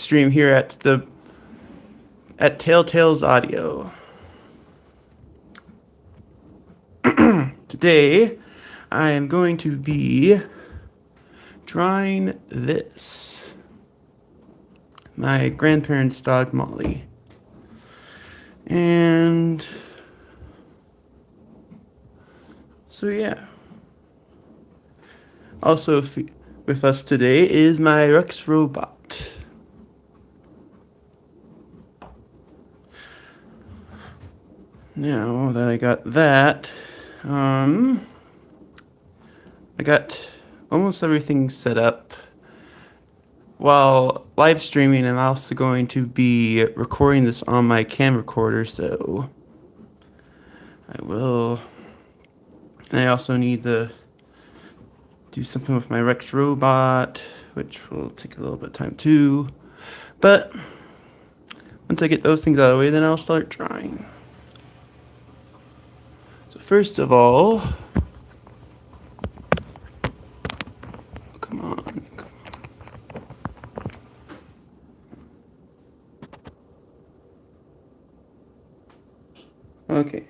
Livestream here at Telltale's Audio. Today, I am going to be drawing this. My grandparents' dog, Molly. And so yeah. Also with us today is my Rex robot. Now that I got that, I got almost everything set up. While live streaming, I'm also going to be recording this on my cam recorder, so I will. And I also need to do something with my Rex robot, which will take a little bit of time too. But once I get those things out of the way, then I'll start drawing. So first of all, come on. Okay,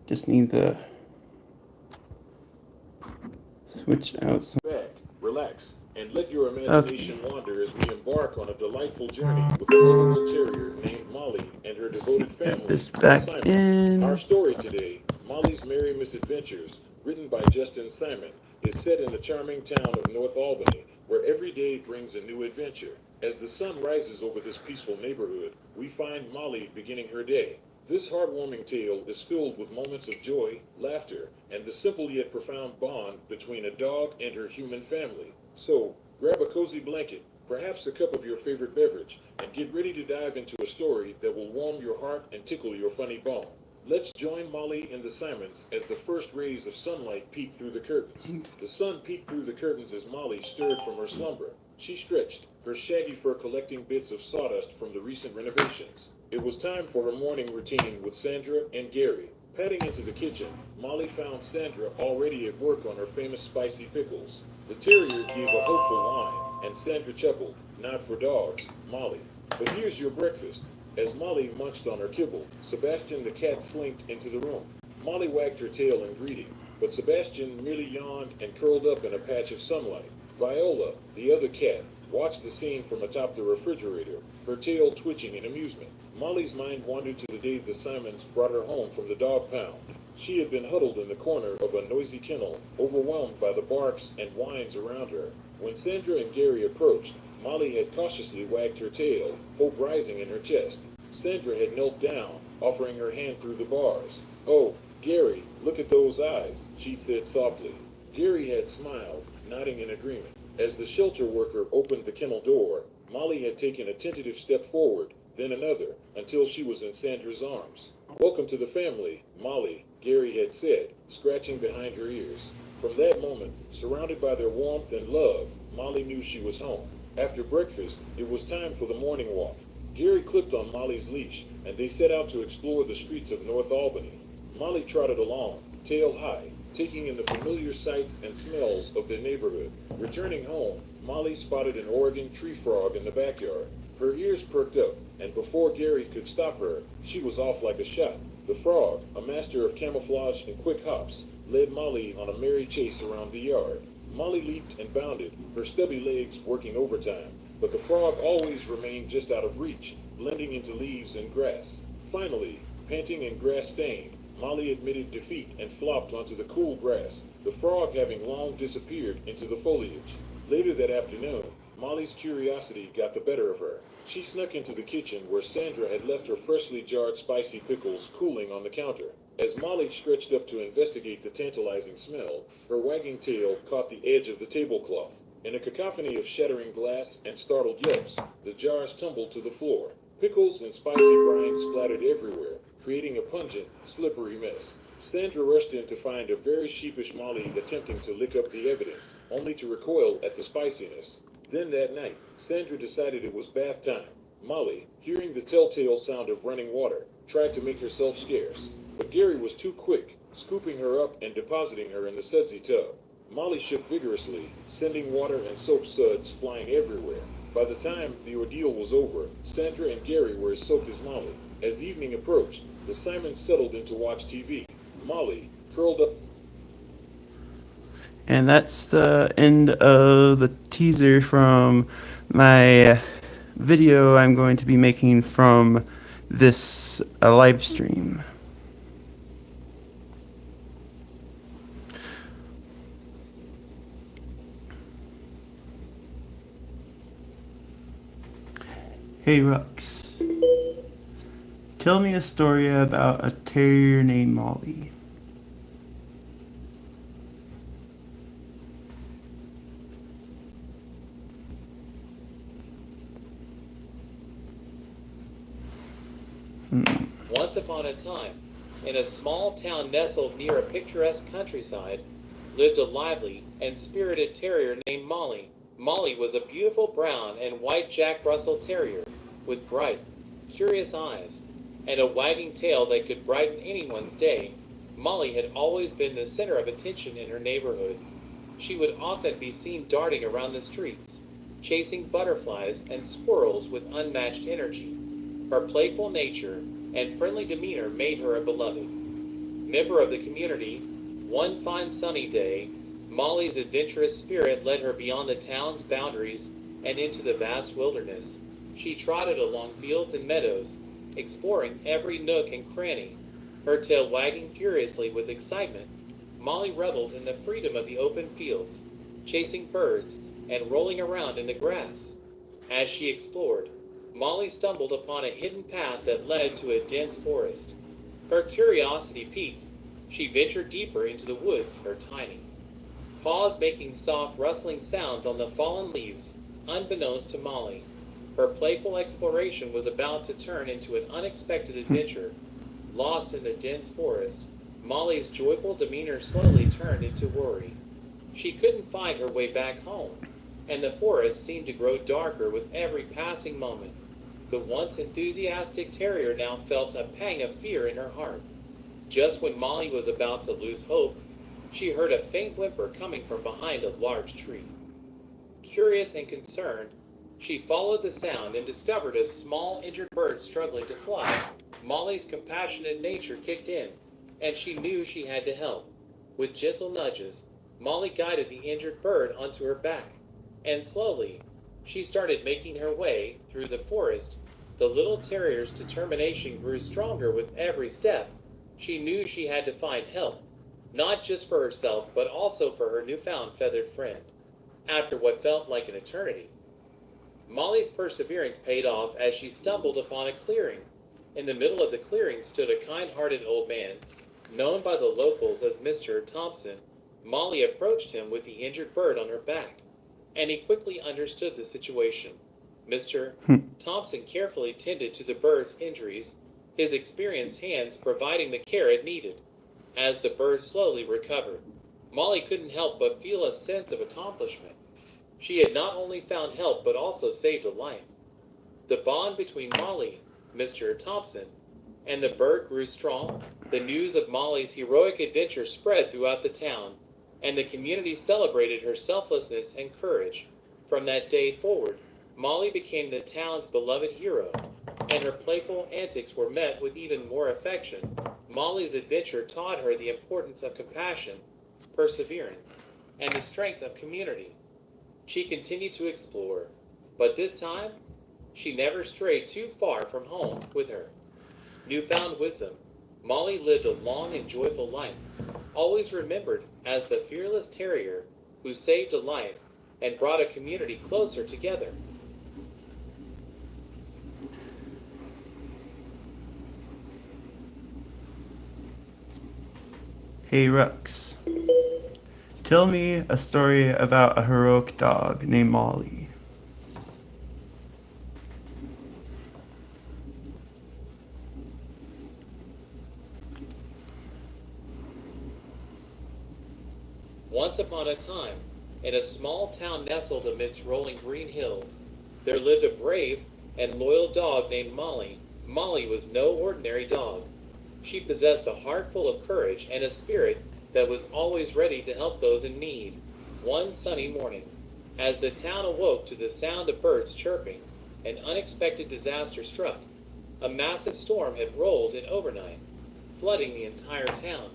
just need the switch out some. Back, relax, and let your imagination wander as we embark on a delightful journey with a lovable terrier named Molly and her devoted family, This the back Simons. in. Our story today, Molly's Merry Misadventures, written by Justin Simon, is set in the charming town of North Albany, where every day brings a new adventure. As the sun rises over this peaceful neighborhood, we find Molly beginning her day. This heartwarming tale is filled with moments of joy, laughter, and the simple yet profound bond between a dog and her human family. So, grab a cozy blanket, perhaps a cup of your favorite beverage, and get ready to dive into a story that will warm your heart and tickle your funny bone. Let's join Molly and the Simons as the first rays of sunlight peek through the curtains. The sun peeked through the curtains as Molly stirred from her slumber. She stretched, her shaggy fur collecting bits of sawdust from the recent renovations. It was time for her morning routine with Sandra and Gary. Padding into the kitchen, Molly found Sandra already at work on her famous spicy pickles. The terrier gave a hopeful whine, and Sandra chuckled, "Not for dogs, Molly. But here's your breakfast." As Molly munched on her kibble, Sebastian the cat slinked into the room. Molly wagged her tail in greeting, but Sebastian merely yawned and curled up in a patch of sunlight. Viola, the other cat, watched the scene from atop the refrigerator, her tail twitching in amusement. Molly's mind wandered to the day the Simons brought her home from the dog pound. She had been huddled in the corner of a noisy kennel, overwhelmed by the barks and whines around her. When Sandra and Gary approached, Molly had cautiously wagged her tail, hope rising in her chest. Sandra had knelt down, offering her hand through the bars. "Oh, Gary, look at those eyes," she said softly. Gary had smiled, nodding in agreement. As the shelter worker opened the kennel door, Molly had taken a tentative step forward, then another, until she was in Sandra's arms. "Welcome to the family, Molly," Gary had said, scratching behind her ears. From that moment, surrounded by their warmth and love, Molly knew she was home. After breakfast, it was time for the morning walk. Gary clipped on Molly's leash, and they set out to explore the streets of North Albany. Molly trotted along, tail high, taking in the familiar sights and smells of their neighborhood. Returning home, Molly spotted an Oregon tree frog in the backyard. Her ears perked up, and before Gary could stop her, she was off like a shot. The frog, a master of camouflage and quick hops, led Molly on a merry chase around the yard. Molly leaped and bounded, her stubby legs working overtime, but the frog always remained just out of reach, blending into leaves and grass. Finally, panting and grass-stained, Molly admitted defeat and flopped onto the cool grass, the frog having long disappeared into the foliage. Later that afternoon, Molly's curiosity got the better of her. She snuck into the kitchen where Sandra had left her freshly jarred spicy pickles cooling on the counter. As Molly stretched up to investigate the tantalizing smell, her wagging tail caught the edge of the tablecloth. In a cacophony of shattering glass and startled yelps, the jars tumbled to the floor. Pickles and spicy brine splattered everywhere, creating a pungent, slippery mess. Sandra rushed in to find a very sheepish Molly attempting to lick up the evidence, only to recoil at the spiciness. Then that night, Sandra decided it was bath time. Molly, hearing the telltale sound of running water, tried to make herself scarce. But Gary was too quick, scooping her up and depositing her in the sudsy tub. Molly shook vigorously, sending water and soap suds flying everywhere. By the time the ordeal was over, Sandra and Gary were as soaked as Molly. As evening approached, the Simons settled in to watch TV. Molly curled up. And that's the end of the teaser from my video I'm going to be making from this live stream. Hey Rux, tell me a story about a terrier named Molly. Once upon a time, in a small town nestled near a picturesque countryside, lived a lively and spirited terrier named Molly. Molly was a beautiful brown and white Jack Russell Terrier with bright, curious eyes and a wagging tail that could brighten anyone's day. Molly had always been the center of attention in her neighborhood. She would often be seen darting around the streets, chasing butterflies and squirrels with unmatched energy. Her playful nature and friendly demeanor made her a beloved member of the community. One fine sunny day, Molly's adventurous spirit led her beyond the town's boundaries and into the vast wilderness. She trotted along fields and meadows, exploring every nook and cranny, her tail wagging furiously with excitement. Molly reveled in the freedom of the open fields, chasing birds and rolling around in the grass. As she explored, Molly stumbled upon a hidden path that led to a dense forest. Her curiosity piqued. She ventured deeper into the woods, her tiny paws making soft rustling sounds on the fallen leaves. Unbeknownst to Molly, her playful exploration was about to turn into an unexpected adventure. Lost in the dense forest, Molly's joyful demeanor slowly turned into worry. She couldn't find her way back home, and the forest seemed to grow darker with every passing moment. The once enthusiastic terrier now felt a pang of fear in her heart. Just when Molly was about to lose hope, she heard a faint whimper coming from behind a large tree. Curious and concerned, she followed the sound and discovered a small injured bird struggling to fly. Molly's compassionate nature kicked in, and she knew she had to help. With gentle nudges, Molly guided the injured bird onto her back, and slowly, she started making her way through the forest. The little terrier's determination grew stronger with every step. She knew she had to find help, not just for herself, but also for her newfound feathered friend. After what felt like an eternity, Molly's perseverance paid off as she stumbled upon a clearing. In the middle of the clearing stood a kind-hearted old man, known by the locals as Mr. Thompson. Molly approached him with the injured bird on her back, and he quickly understood the situation. Mr. Thompson carefully tended to the bird's injuries, his experienced hands providing the care it needed. As the bird slowly recovered, Molly couldn't help but feel a sense of accomplishment. She had not only found help but also saved a life. The bond between Molly, Mr. Thompson, and the bird grew strong. The news of Molly's heroic adventure spread throughout the town, and the community celebrated her selflessness and courage. From that day forward, Molly became the town's beloved hero, and her playful antics were met with even more affection. Molly's adventure taught her the importance of compassion, perseverance, and the strength of community. She continued to explore, but this time, she never strayed too far from home with her newfound wisdom. Molly lived a long and joyful life, always remembered as the fearless terrier who saved a life and brought a community closer together. Hey Rux, tell me a story about a heroic dog named Molly. Once upon a time, in a small town nestled amidst rolling green hills, there lived a brave and loyal dog named Molly. Molly was no ordinary dog. She possessed a heart full of courage and a spirit that was always ready to help those in need. One sunny morning, As the town awoke to the sound of birds chirping, an unexpected disaster struck. A massive storm had rolled in overnight, flooding the entire town.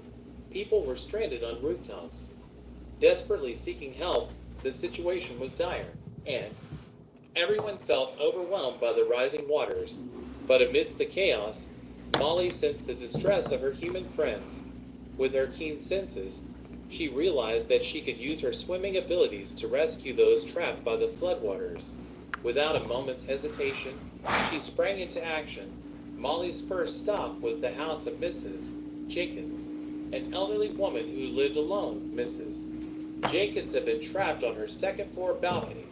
People were stranded on rooftops. Desperately seeking help, the situation was dire, and everyone felt overwhelmed by the rising waters. But amidst the chaos, Molly sensed the distress of her human friends. With her keen senses, she realized that she could use her swimming abilities to rescue those trapped by the floodwaters. Without a moment's hesitation, she sprang into action. Molly's first stop was the house of Mrs. Jenkins, an elderly woman who lived alone. Mrs. Jenkins had been trapped on her second-floor balcony.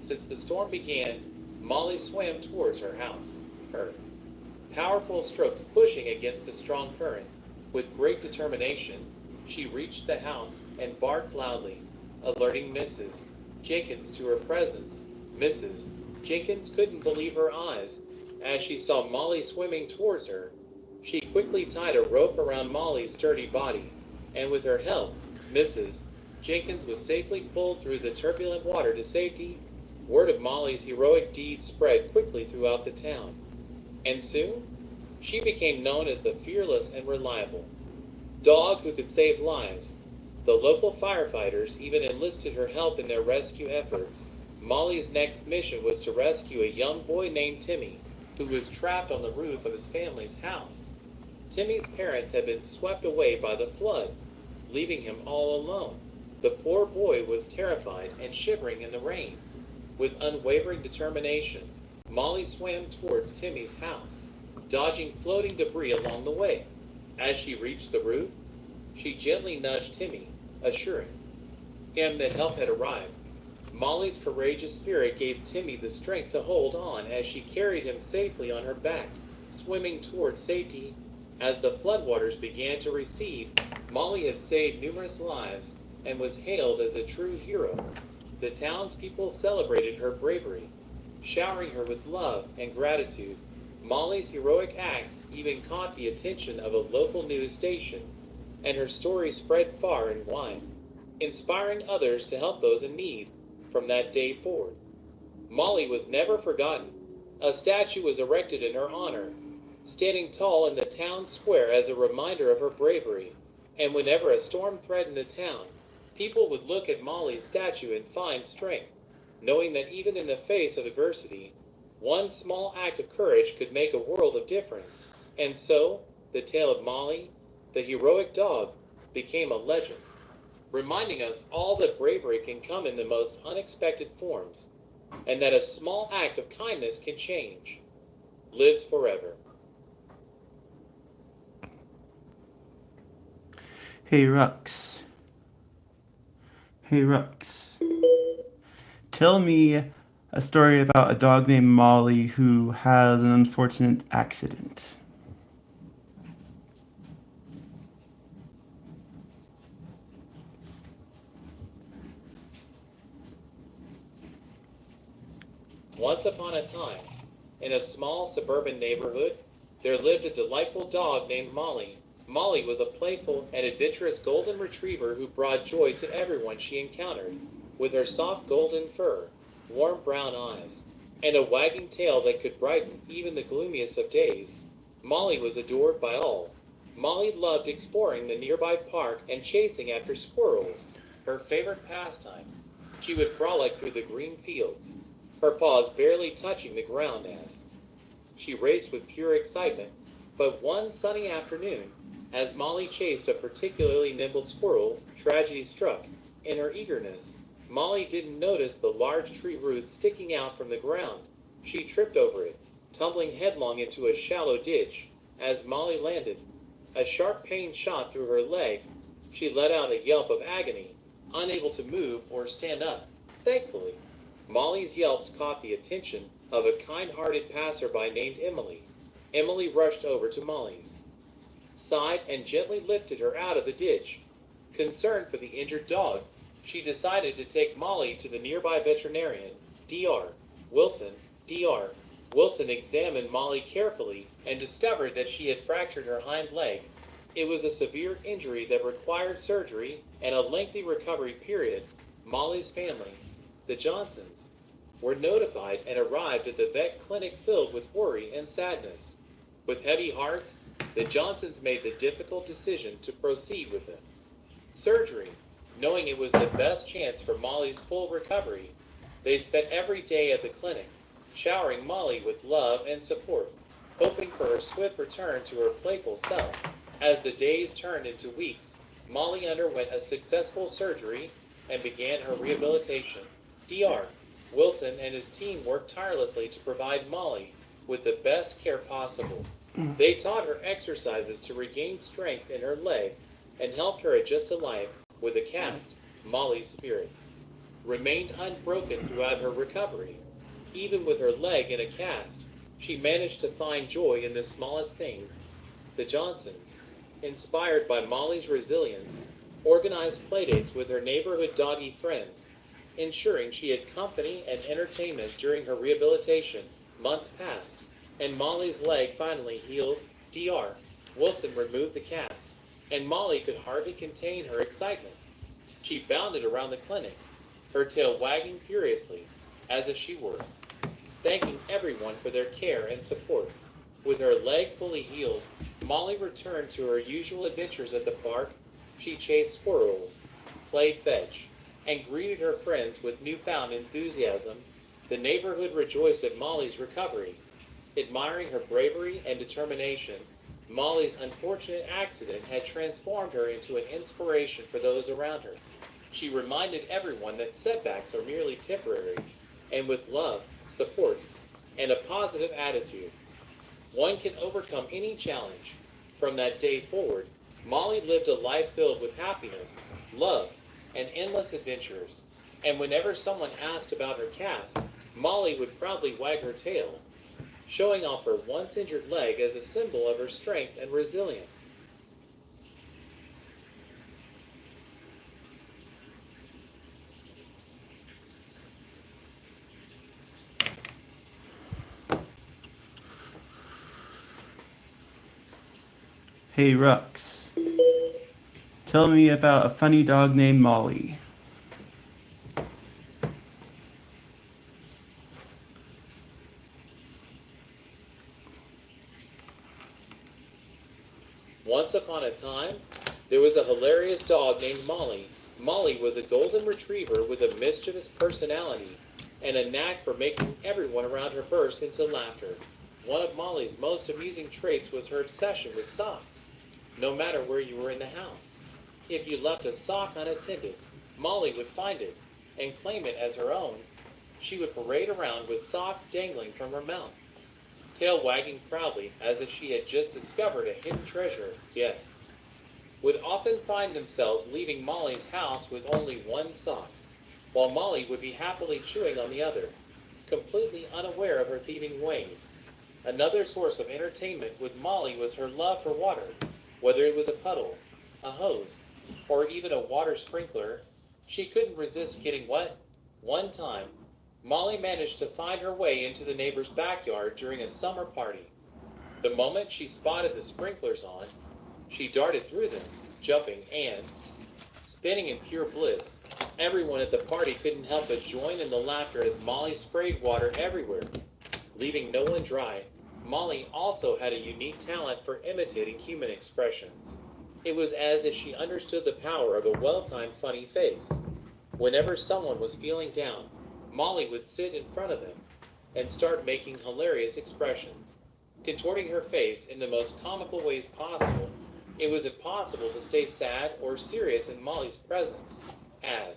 Since the storm began, Molly swam towards her house, her powerful strokes pushing against the strong current. With great determination, she reached the house and barked loudly, alerting Mrs. Jenkins to her presence. Mrs. Jenkins couldn't believe her eyes as she saw Molly swimming towards her. She quickly tied a rope around Molly's sturdy body, and with her help, Mrs. Jenkins was safely pulled through the turbulent water to safety. Word of Molly's heroic deed spread quickly throughout the town, and soon she became known as the fearless and reliable dog who could save lives. The local firefighters even enlisted her help in their rescue efforts. Molly's next mission was to rescue a young boy named Timmy, who was trapped on the roof of his family's house. Timmy's parents had been swept away by the flood, leaving him all alone. The poor boy was terrified and shivering in the rain. With unwavering determination, Molly swam towards Timmy's house, dodging floating debris along the way. As she reached the roof, she gently nudged Timmy, assuring him that help had arrived. Molly's courageous spirit gave Timmy the strength to hold on as she carried him safely on her back, swimming towards safety. As the floodwaters began to recede, Molly had saved numerous lives and was hailed as a true hero. The townspeople celebrated her bravery, showering her with love and gratitude. Molly's heroic acts even caught the attention of a local news station, and her story spread far and wide, inspiring others to help those in need. From that day forward, Molly was never forgotten. A statue was erected in her honor, standing tall in the town square as a reminder of her bravery. And whenever a storm threatened the town, people would look at Molly's statue and find strength, knowing that even in the face of adversity, one small act of courage could make a world of difference. And so, the tale of Molly, the heroic dog, became a legend, reminding us all that bravery can come in the most unexpected forms, and that a small act of kindness can change, lives forever. Hey Rux. Hey Rux. Tell me a story about a dog named Molly who has an unfortunate accident. Once upon a time, in a small suburban neighborhood, there lived a delightful dog named Molly. Molly was a playful and adventurous golden retriever who brought joy to everyone she encountered. With her soft golden fur, warm brown eyes, and a wagging tail that could brighten even the gloomiest of days, Molly was adored by all. Molly loved exploring the nearby park and chasing after squirrels, her favorite pastime. She would frolic through the green fields, her paws barely touching the ground as she raced with pure excitement. But one sunny afternoon, as Molly chased a particularly nimble squirrel, tragedy struck. In her eagerness, Molly didn't notice the large tree root sticking out from the ground. She tripped over it, tumbling headlong into a shallow ditch. As Molly landed, a sharp pain shot through her leg. She let out a yelp of agony, unable to move or stand up. Thankfully, Molly's yelps caught the attention of a kind-hearted passerby named Emily. Emily rushed over to Molly's side and gently lifted her out of the ditch. Concerned for the injured dog, she decided to take Molly to the nearby veterinarian, Dr. Wilson. Dr. Wilson examined Molly carefully and discovered that she had fractured her hind leg. It was a severe injury that required surgery and a lengthy recovery period. Molly's family, the the Johnsons, were notified and arrived at the vet clinic filled with worry and sadness. With heavy hearts, the Johnsons made the difficult decision to proceed with it. Surgery. Knowing it was the best chance for Molly's full recovery, they spent every day at the clinic, showering Molly with love and support, hoping for her swift return to her playful self. As the days turned into weeks, Molly underwent a successful surgery and began her rehabilitation. Dr. Wilson and his team worked tirelessly to provide Molly with the best care possible. They taught her exercises to regain strength in her leg and helped her adjust to life with a cast. Molly's spirits remained unbroken throughout her recovery. Even with her leg in a cast, she managed to find joy in the smallest things. The Johnsons, inspired by Molly's resilience, organized playdates with her neighborhood doggy friends, ensuring she had company and entertainment during her rehabilitation. Months passed, and Molly's leg finally healed. Dr. Wilson removed the cast, and Molly could hardly contain her excitement. She bounded around the clinic, her tail wagging furiously, as if she were thanking everyone for their care and support. With her leg fully healed, Molly returned to her usual adventures at the park. She chased squirrels, played fetch, and greeted her friends with newfound enthusiasm. The neighborhood rejoiced at Molly's recovery, admiring her bravery and determination. Molly's unfortunate accident had transformed her into an inspiration for those around her. She reminded everyone that setbacks are merely temporary, and with love, support, and a positive attitude, one can overcome any challenge. From that day forward, Molly lived a life filled with happiness, love, and endless adventures. And whenever someone asked about her cast, Molly would proudly wag her tail, showing off her once injured leg as a symbol of her strength and resilience. Hey Rux, tell me about a funny dog named Molly. Once upon a time, there was a hilarious dog named Molly. Molly was a golden retriever with a mischievous personality and a knack for making everyone around her burst into laughter. One of Molly's most amusing traits was her obsession with socks. No matter where you were in the house, if you left a sock unattended, Molly would find it and claim it as her own. She would parade around with socks dangling from her mouth, tail wagging proudly as if she had just discovered a hidden treasure. Guests would often find themselves leaving Molly's house with only one sock, while Molly would be happily chewing on the other, completely unaware of her thieving ways. Another source of entertainment with Molly was her love for water. Whether it was a puddle, a hose, or even a water sprinkler, she couldn't resist getting wet. One time, Molly managed to find her way into the neighbor's backyard during a summer party. The moment she spotted the sprinklers on, she darted through them, jumping and spinning in pure bliss. Everyone at the party couldn't help but join in the laughter as Molly sprayed water everywhere, leaving no one dry. Molly also had a unique talent for imitating human expressions. It was as if she understood the power of a well-timed funny face. Whenever someone was feeling down, Molly would sit in front of them and start making hilarious expressions, contorting her face in the most comical ways possible. It was impossible to stay sad or serious in Molly's presence, as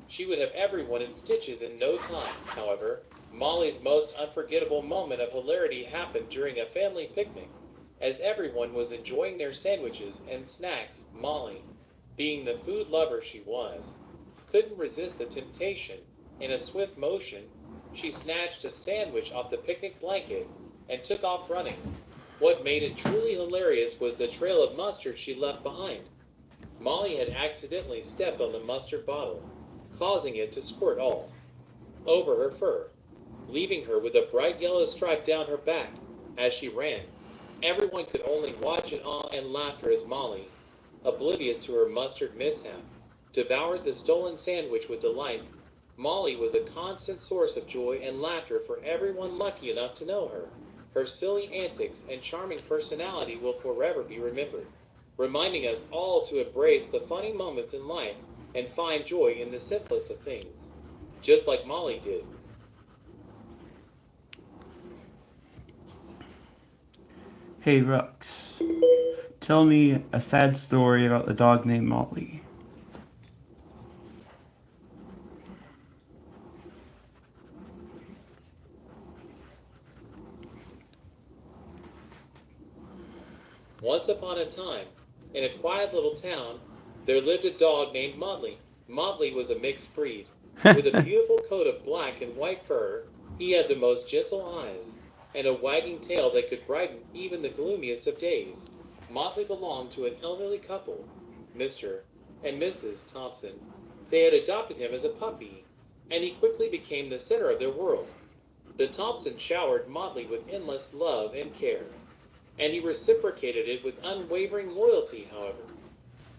she would have everyone in stitches in no time. However, Molly's most unforgettable moment of hilarity happened during a family picnic. As everyone was enjoying their sandwiches and snacks, Molly, being the food lover she was, couldn't resist the temptation. In a swift motion, she snatched a sandwich off the picnic blanket and took off running. What made it truly hilarious was the trail of mustard she left behind. Molly had accidentally stepped on the mustard bottle, causing it to squirt all over her fur, leaving her with a bright yellow stripe down her back. As she ran, everyone could only watch in awe and laughter as Molly, oblivious to her mustard mishap, devoured the stolen sandwich with delight. Molly was a constant source of joy and laughter for everyone lucky enough to know her. Her silly antics and charming personality will forever be remembered, reminding us all to embrace the funny moments in life and find joy in the simplest of things, just like Molly did. Hey, Rux. Tell me a sad story about the dog named Molly. Once upon a time, in a quiet little town, there lived a dog named Motley. Motley was a mixed breed. With a beautiful coat of black and white fur, he had the most gentle eyes, and a wagging tail that could brighten even the gloomiest of days. Motley belonged to an elderly couple, Mr. and Mrs. Thompson. They had adopted him as a puppy, and he quickly became the center of their world. The Thompsons showered Motley with endless love and care, and he reciprocated it with unwavering loyalty, however.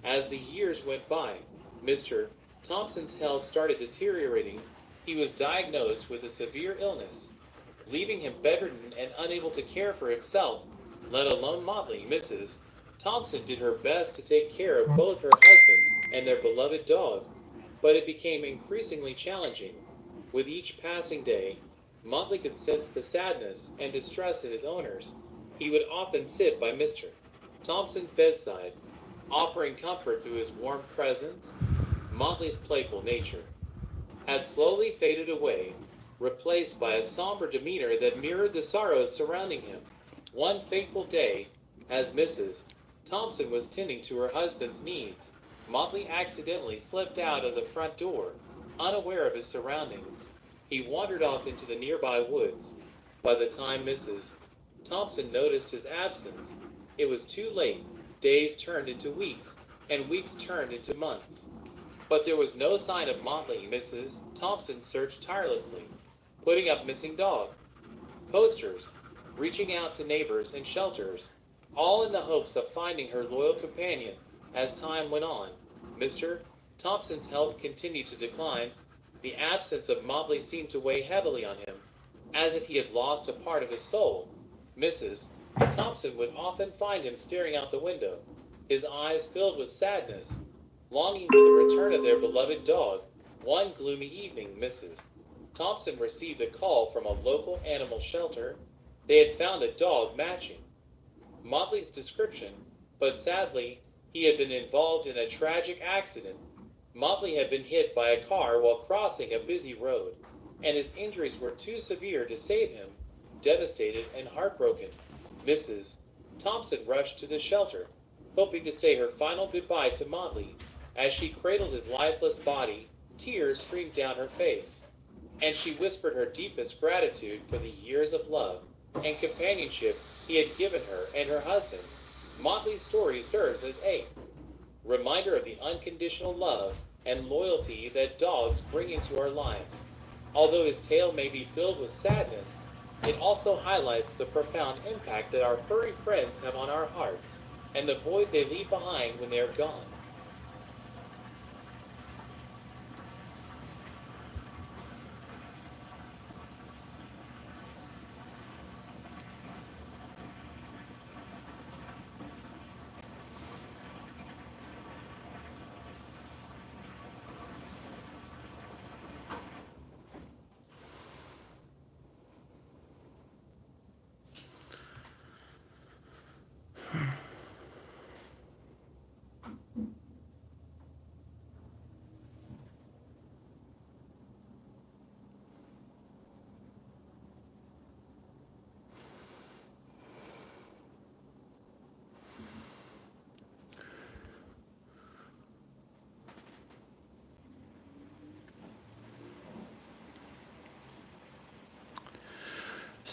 As the years went by, Mr. Thompson's health started deteriorating. He was diagnosed with a severe illness, leaving him bedridden and unable to care for himself, let alone Motley. Mrs. Thompson did her best to take care of both her husband and their beloved dog, but it became increasingly challenging. With each passing day, Motley could sense the sadness and distress in his owners. He would often sit by Mr. Thompson's bedside, offering comfort through his warm presence. Motley's playful nature had slowly faded away, replaced by a somber demeanor that mirrored the sorrows surrounding him. One fateful day, as Mrs. Thompson was tending to her husband's needs, Motley accidentally slipped out of the front door, unaware of his surroundings. He wandered off into the nearby woods. By the time Mrs. Thompson noticed his absence, it was too late. Days turned into weeks, and weeks turned into months. But there was no sign of Motley. Mrs. Thompson searched tirelessly, putting up missing dog posters, reaching out to neighbors and shelters, all in the hopes of finding her loyal companion. As time went on, Mr. Thompson's health continued to decline. The absence of Motley seemed to weigh heavily on him, as if he had lost a part of his soul. Mrs. Thompson would often find him staring out the window, his eyes filled with sadness, longing for the return of their beloved dog. One gloomy evening, Mrs. Thompson received a call from a local animal shelter. They had found a dog matching Motley's description, but sadly, he had been involved in a tragic accident. Motley had been hit by a car while crossing a busy road, and his injuries were too severe to save him. Devastated and heartbroken, Mrs. Thompson rushed to the shelter, hoping to say her final goodbye to Motley. As she cradled his lifeless body, tears streamed down her face, and she whispered her deepest gratitude for the years of love and companionship he had given her and her husband. Motley's story serves as a reminder of the unconditional love and loyalty that dogs bring into our lives. Although his tale may be filled with sadness, it also highlights the profound impact that our furry friends have on our hearts and the void they leave behind when they are gone.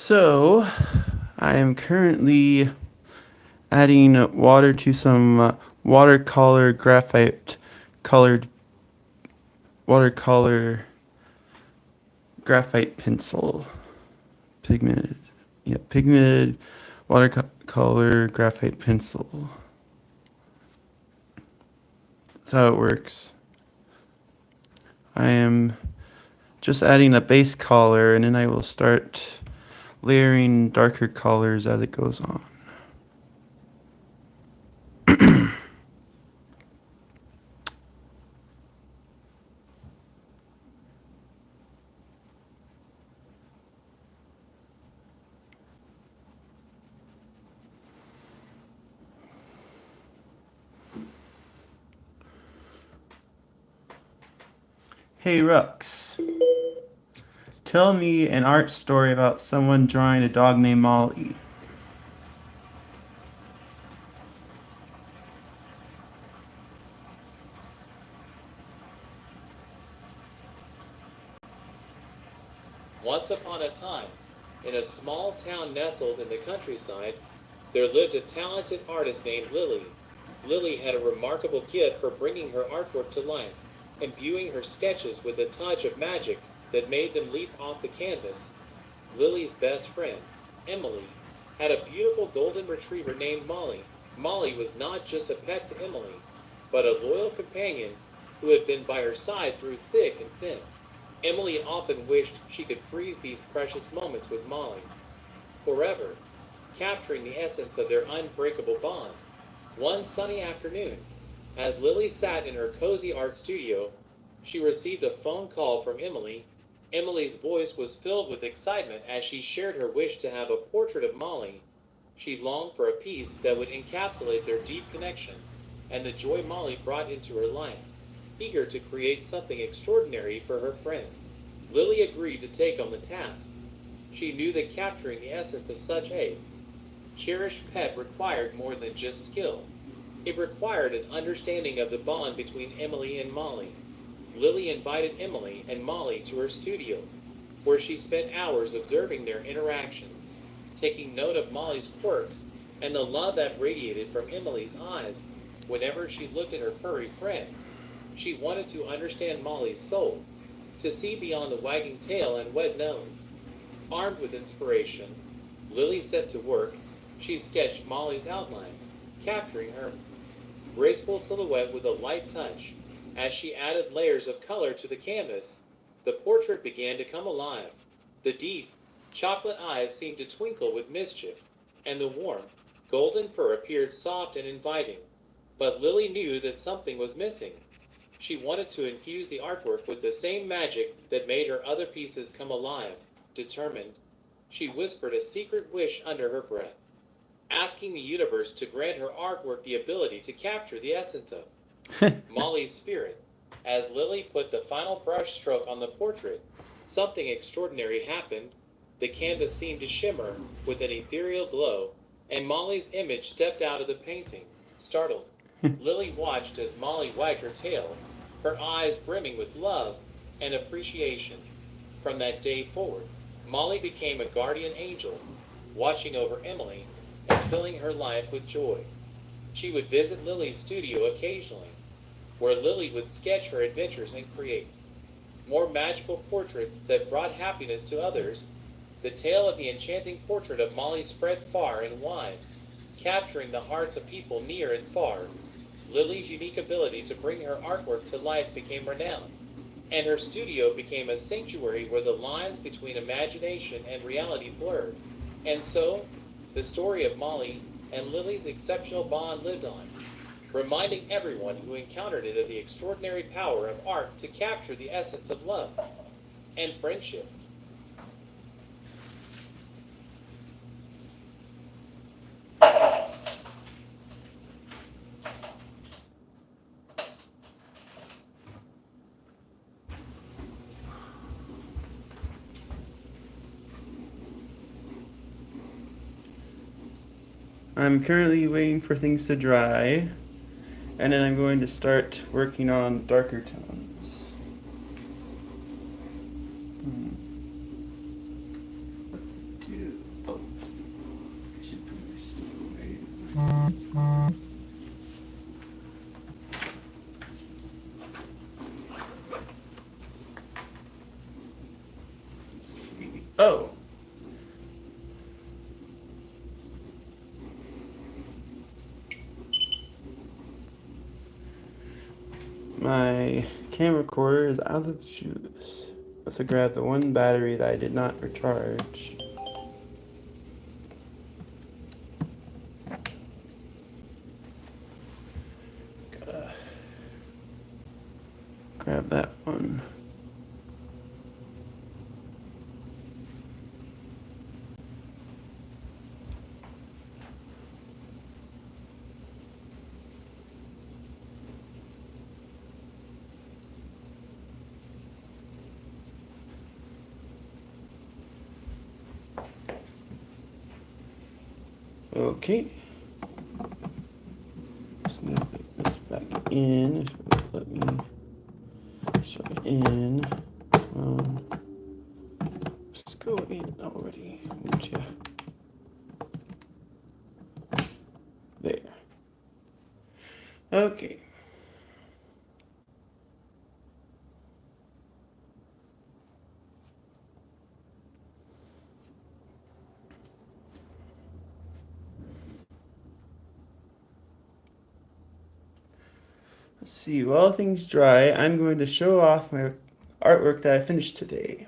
So, I am currently adding water to some watercolor graphite colored watercolor graphite pencil. Pigmented. Yeah, pigmented watercolor graphite pencil. That's how it works. I am just adding a base color, and then I will start layering darker colors as it goes on. Hey Rux, tell me an art story about someone drawing a dog named Molly. Once upon a time, in a small town nestled in the countryside, there lived a talented artist named Lily. Lily had a remarkable gift for bringing her artwork to life, imbuing her sketches with a touch of magic that made them leap off the canvas. Lily's best friend, Emily, had a beautiful golden retriever named Molly. Molly was not just a pet to Emily, but a loyal companion who had been by her side through thick and thin. Emily often wished she could freeze these precious moments with Molly forever, capturing the essence of their unbreakable bond. One sunny afternoon, as Lily sat in her cozy art studio, she received a phone call from Emily. Emily's voice was filled with excitement as she shared her wish to have a portrait of Molly. She longed for a piece that would encapsulate their deep connection and the joy Molly brought into her life. Eager to create something extraordinary for her friend, Lily agreed to take on the task. She knew that capturing the essence of such a cherished pet required more than just skill. It required an understanding of the bond between Emily and Molly. Lily invited Emily and Molly to her studio, where she spent hours observing their interactions, taking note of Molly's quirks and the love that radiated from Emily's eyes whenever she looked at her furry friend. She wanted to understand Molly's soul, to see beyond the wagging tail and wet nose. Armed with inspiration, Lily set to work. She sketched Molly's outline, capturing her graceful silhouette with a light touch. As she added layers of color to the canvas, the portrait began to come alive. The deep, chocolate eyes seemed to twinkle with mischief, and the warm, golden fur appeared soft and inviting. But Lily knew that something was missing. She wanted to infuse the artwork with the same magic that made her other pieces come alive. Determined, she whispered a secret wish under her breath, asking the universe to grant her artwork the ability to capture the essence of Molly's spirit. As Lily put the final brush stroke on the portrait, something extraordinary happened. The canvas seemed to shimmer with an ethereal glow, and Molly's image stepped out of the painting. Startled, Lily watched as Molly wagged her tail, her eyes brimming with love and appreciation. From that day forward, Molly became a guardian angel, watching over Emily and filling her life with joy. She would visit Lily's studio occasionally, where Lily would sketch her adventures and create more magical portraits that brought happiness to others. The tale of the enchanting portrait of Molly spread far and wide, capturing the hearts of people near and far. Lily's unique ability to bring her artwork to life became renowned, and her studio became a sanctuary where the lines between imagination and reality blurred. And so, the story of Molly and Lily's exceptional bond lived on, reminding everyone who encountered it of the extraordinary power of art to capture the essence of love and friendship. I'm currently waiting for things to dry, and then I'm going to start working on darker tones. Oh, I should put my stuff away. Let's see. Oh. My camera recorder is out of juice. Let's grab the one battery that I did not recharge. Gotta grab that one. Okay. Just gonna put this back in. If it will let me shove it in. Just go in already. Won't ya? There. Okay. Let's see, while things dry, I'm going to show off my artwork that I finished today.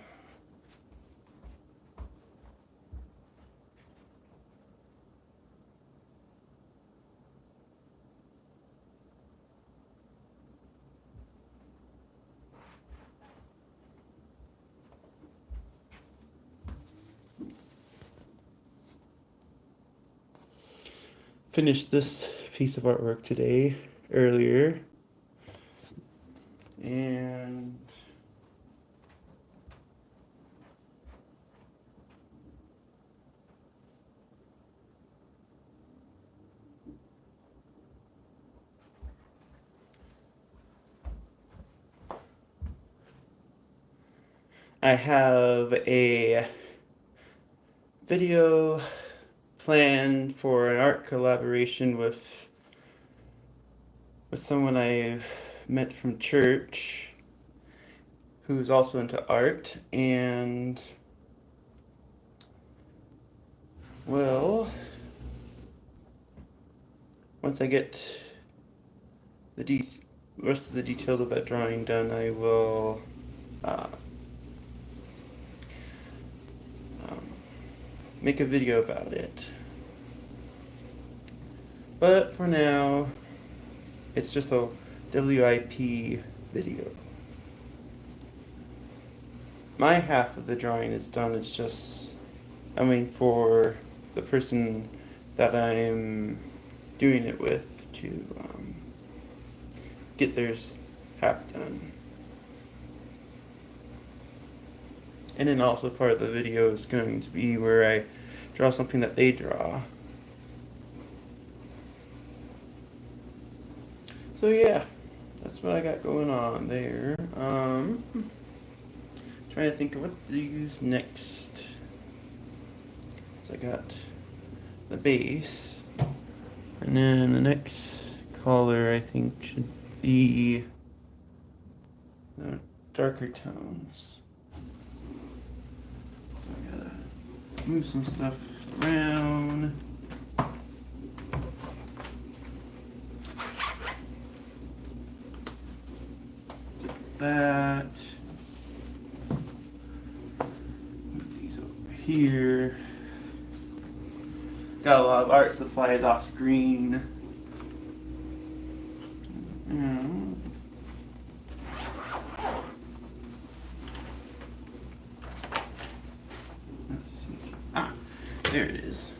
Finished this piece of artwork today, earlier. And I have a video planned for an art collaboration with someone I've met from church who's also into art, and well, once I get the rest of the details of that drawing done, I will make a video about it. But for now, it's just a WIP video. My half of the drawing is done. It's just, I mean, for the person that I'm doing it with to get theirs half done. And then also part of the video is going to be where I draw something that they draw. So yeah, that's what I got going on there. Trying to think of what to use next. So I got the base, and then the next color I think should be the darker tones. So I gotta move some stuff around. That. Move these over here. Got a lot of art supplies off screen. Let's see. Ah, there it is.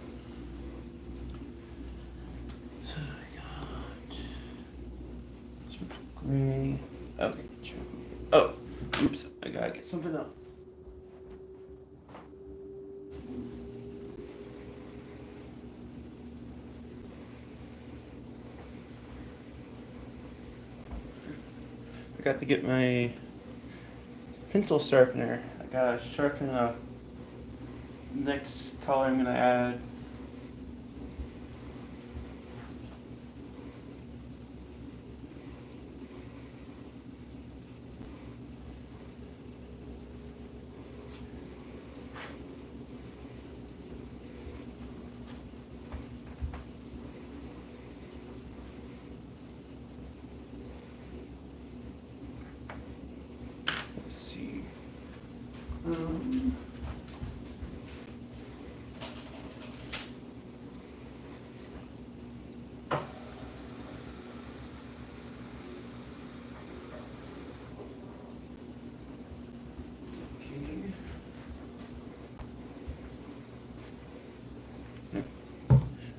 So I got gray. Okay. Oh, oops, I gotta get something else. I got to get my pencil sharpener. I gotta sharpen up next color I'm gonna add. Let's see.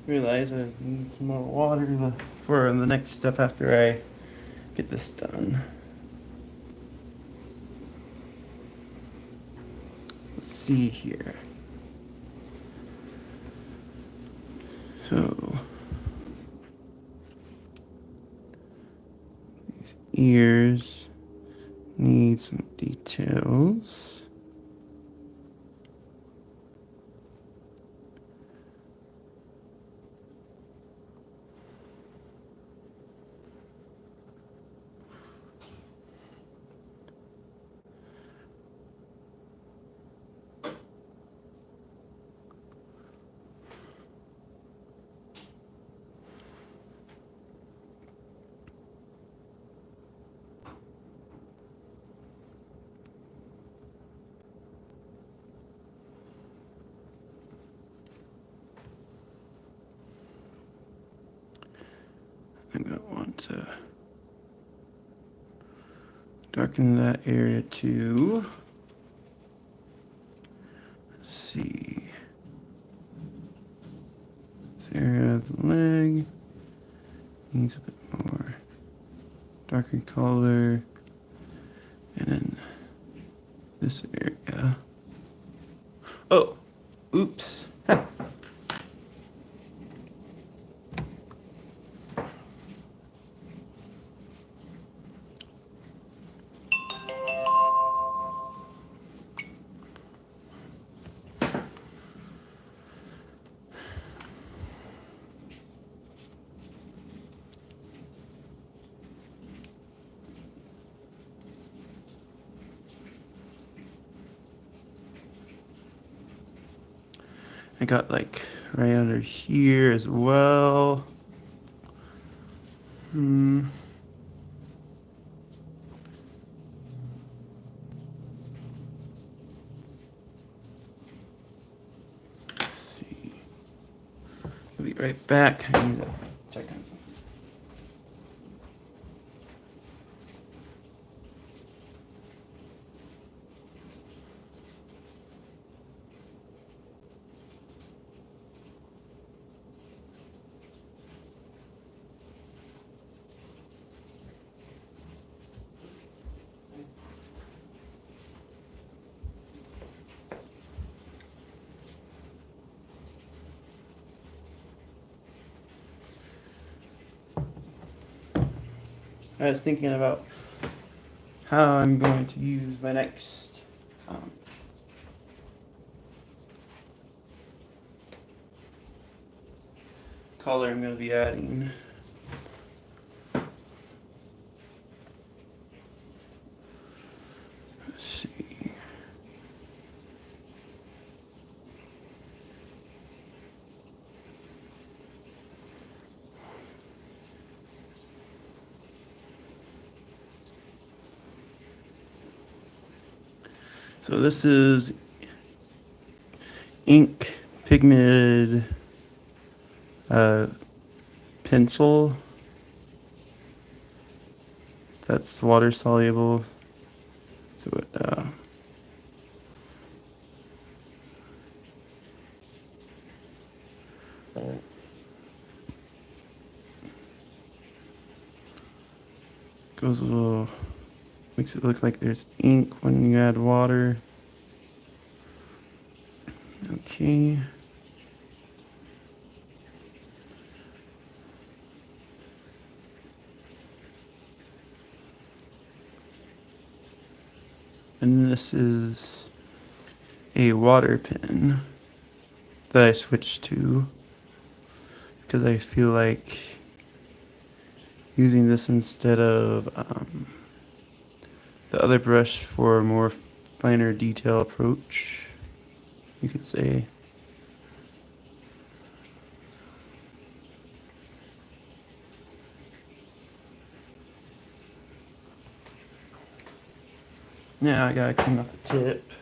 Realize I need some more water for the next step after I get this done. Let's see here. So these ears need some details. I'm going to want to darken that area too. Let's see. This area of the leg needs a bit more darker color. And then this area. Oh, oops. I got like right under here as well. Let's see. I'll be right back. I need to check on something. I was thinking about how I'm going to use my next color I'm going to be adding. Let's see. So this is ink pigmented pencil that's water soluble. So it goes a little, makes it look like there's ink when you add water. Okay. And this is a water pen that I switched to because I feel like using this instead of the other brush for a more finer detail approach, you could say. Now I gotta clean up the tip.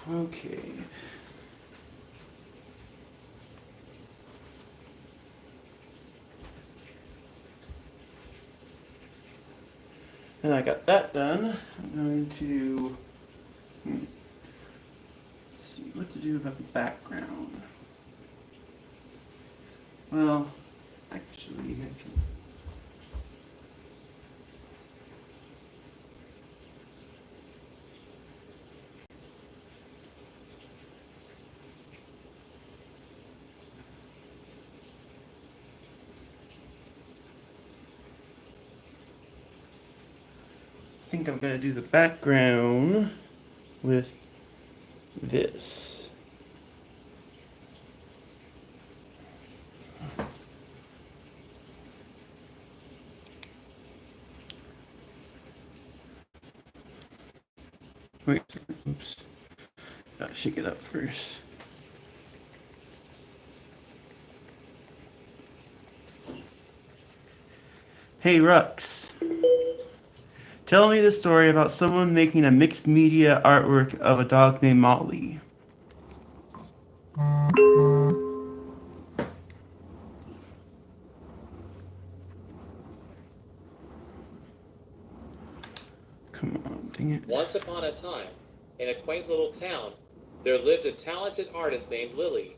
Okay. And I got that done. I'm going to see what to do about the background. Well, actually, I can. I think I'm gonna do the background with this. Wait, oops. Gotta shake it up first. Hey Rux, tell me the story about someone making a mixed media artwork of a dog named Molly. Come on, dang it. Once upon a time, in a quaint little town, there lived a talented artist named Lily.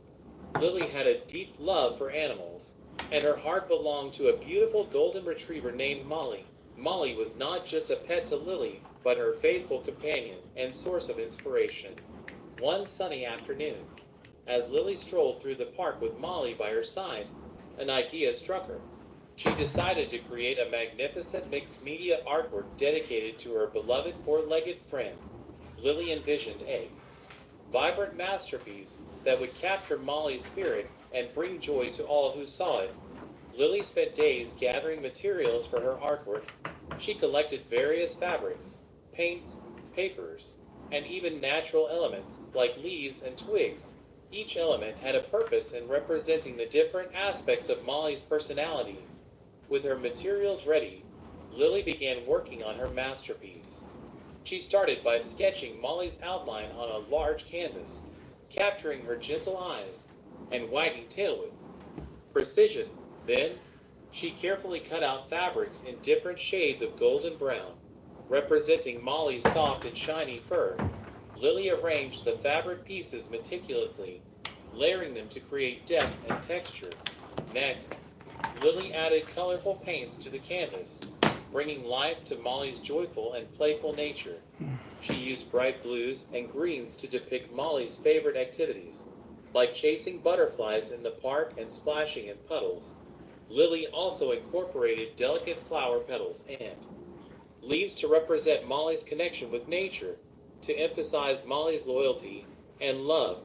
Lily had a deep love for animals, and her heart belonged to a beautiful golden retriever named Molly. Molly was not just a pet to Lily, but her faithful companion and source of inspiration. One sunny afternoon, as Lily strolled through the park with Molly by her side, an idea struck her. She decided to create a magnificent mixed media artwork dedicated to her beloved four-legged friend. Lily envisioned a vibrant masterpiece that would capture Molly's spirit and bring joy to all who saw it. Lily spent days gathering materials for her artwork. She collected various fabrics, paints, papers, and even natural elements like leaves and twigs. Each element had a purpose in representing the different aspects of Molly's personality. With her materials ready, Lily began working on her masterpiece. She started by sketching Molly's outline on a large canvas, capturing her gentle eyes and wagging tail with precision. Then, she carefully cut out fabrics in different shades of golden brown, representing Molly's soft and shiny fur. Lily arranged the fabric pieces meticulously, layering them to create depth and texture. Next, Lily added colorful paints to the canvas, bringing life to Molly's joyful and playful nature. She used bright blues and greens to depict Molly's favorite activities, like chasing butterflies in the park and splashing in puddles. Lily also incorporated delicate flower petals and leaves to represent Molly's connection with nature. To emphasize Molly's loyalty and love,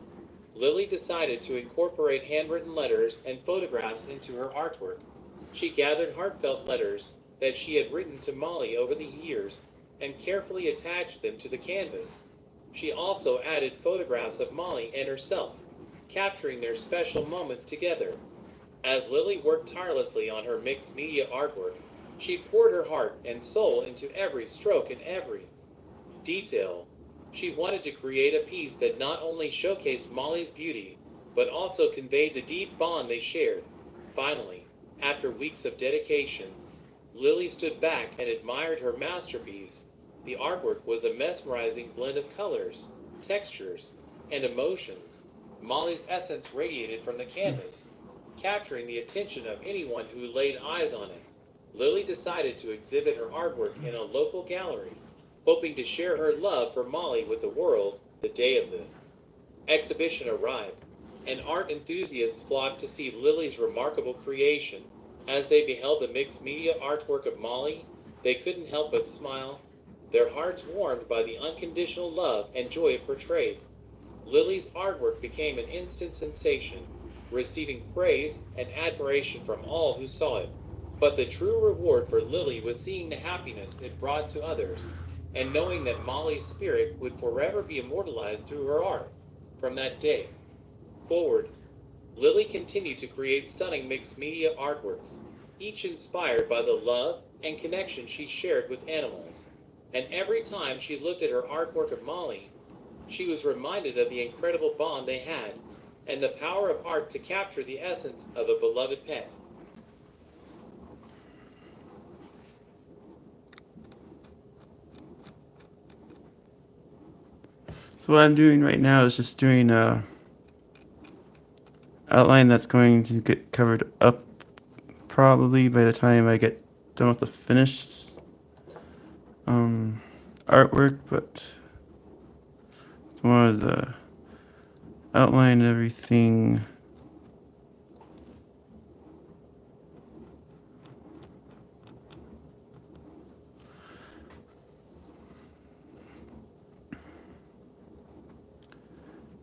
Lily decided to incorporate handwritten letters and photographs into her artwork. She gathered heartfelt letters that she had written to Molly over the years and carefully attached them to the canvas. She also added photographs of Molly and herself, capturing their special moments together. As Lily worked tirelessly on her mixed media artwork, she poured her heart and soul into every stroke and every detail. She wanted to create a piece that not only showcased Molly's beauty, but also conveyed the deep bond they shared. Finally, after weeks of dedication, Lily stood back and admired her masterpiece. The artwork was a mesmerizing blend of colors, textures, and emotions. Molly's essence radiated from the canvas, capturing the attention of anyone who laid eyes on it. Lily decided to exhibit her artwork in a local gallery, hoping to share her love for Molly with the world. The day of the exhibition arrived, and art enthusiasts flocked to see Lily's remarkable creation. As they beheld the mixed media artwork of Molly, they couldn't help but smile, their hearts warmed by the unconditional love and joy it portrayed. Lily's artwork became an instant sensation, receiving praise and admiration from all who saw it. But the true reward for Lily was seeing the happiness it brought to others, and knowing that Molly's spirit would forever be immortalized through her art. From that day forward, Lily continued to create stunning mixed media artworks, each inspired by the love and connection she shared with animals. And every time she looked at her artwork of Molly, She was reminded of the incredible bond they had, and the power of art to capture the essence of a beloved pet. So what I'm doing right now is just doing a outline that's going to get covered up probably by the time I get done with the finished artwork, but more of the outline and everything.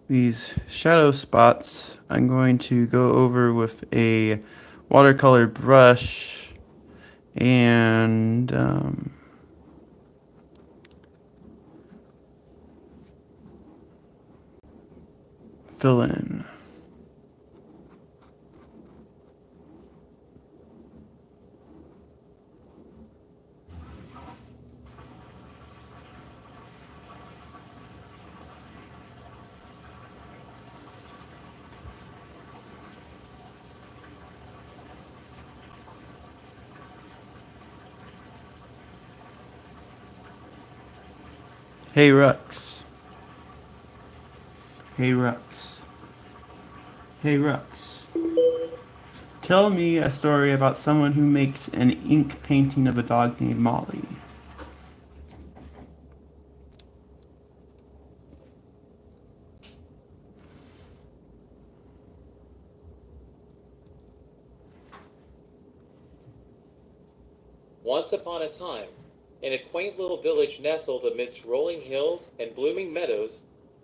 These shadow spots I'm going to go over with a watercolor brush and fill in. Hey Rux. Hey Rux. Hey Rux. Tell me a story about someone who makes an ink painting of a dog named Molly. Once upon a time, in a quaint little village nestled amidst rolling hills and blooming meadows,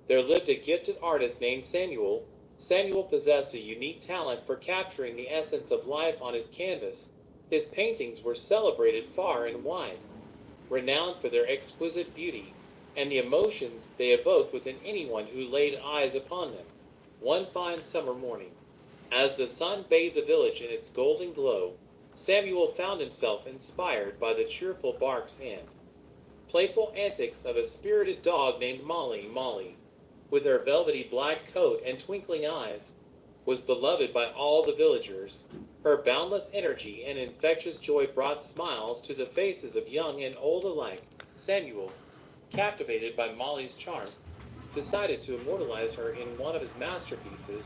there lived a gifted artist named Samuel. Samuel possessed a unique talent for capturing the essence of life on his canvas. His paintings were celebrated far and wide, renowned for their exquisite beauty and the emotions they evoked within anyone who laid eyes upon them. One fine summer morning, as the sun bathed the village in its golden glow, Samuel found himself inspired by the cheerful barks and playful antics of a spirited dog named Molly. Molly, with her velvety black coat and twinkling eyes, was beloved by all the villagers. Her boundless energy and infectious joy brought smiles to the faces of young and old alike. Samuel, captivated by Molly's charm, decided to immortalize her in one of his masterpieces.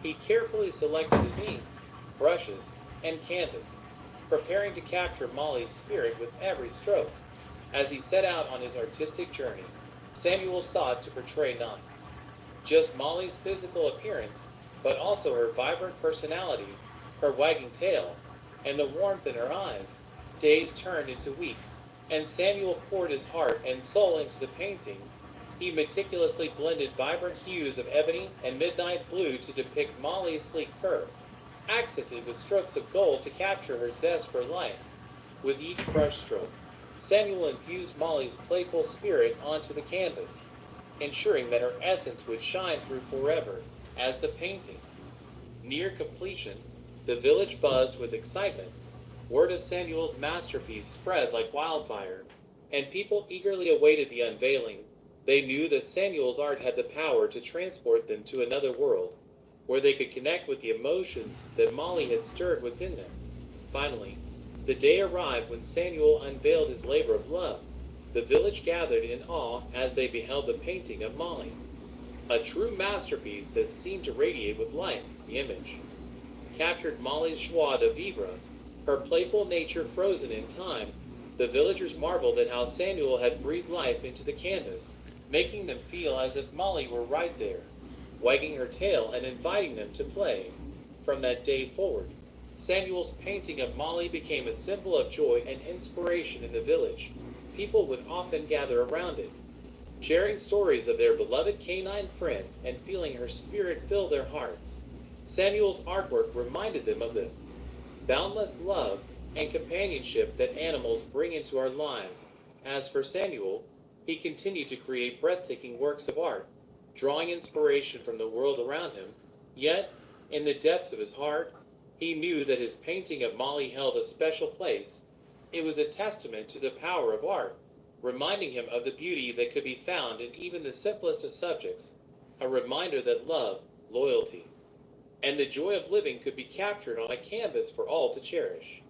He carefully selected his inks, brushes, and canvas, preparing to capture Molly's spirit with every stroke. As he set out on his artistic journey, Samuel sought to portray not just Molly's physical appearance, but also her vibrant personality, her wagging tail, and the warmth in her eyes. Days turned into weeks, and Samuel poured his heart and soul into the painting. He meticulously blended vibrant hues of ebony and midnight blue to depict Molly's sleek fur, accented with strokes of gold to capture her zest for life. With each brush stroke, Samuel infused Molly's playful spirit onto the canvas, ensuring that her essence would shine through forever. As the painting neared completion, the village buzzed with excitement. Word of Samuel's masterpiece spread like wildfire, and people eagerly awaited the unveiling. They knew that Samuel's art had the power to transport them to another world, where they could connect with the emotions that Molly had stirred within them. Finally, the day arrived when Samuel unveiled his labor of love. The village gathered in awe as they beheld the painting of Molly, a true masterpiece that seemed to radiate with life. The image captured Molly's joie de vivre, her playful nature frozen in time. The villagers marveled at how Samuel had breathed life into the canvas, making them feel as if Molly were right there, wagging her tail and inviting them to play. From that day forward, Samuel's painting of Molly became a symbol of joy and inspiration in the village. People would often gather around it, sharing stories of their beloved canine friend and feeling her spirit fill their hearts. Samuel's artwork reminded them of the boundless love and companionship that animals bring into our lives. As for Samuel, he continued to create breathtaking works of art, drawing inspiration from the world around him. Yet, in the depths of his heart, he knew that his painting of Molly held a special place. It was a testament to the power of art, reminding him of the beauty that could be found in even the simplest of subjects, a reminder that love, loyalty, and the joy of living could be captured on a canvas for all to cherish.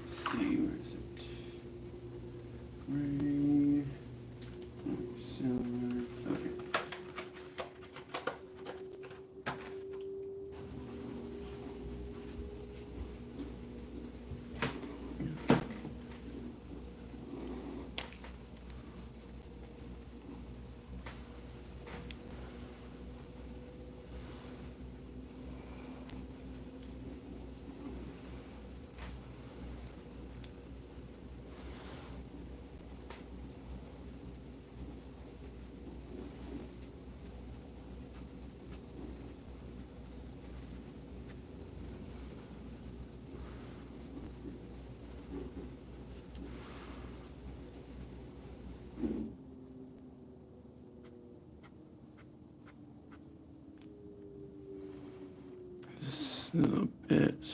Let's see, where is it? Gray, silver. Okay. Just a little bit.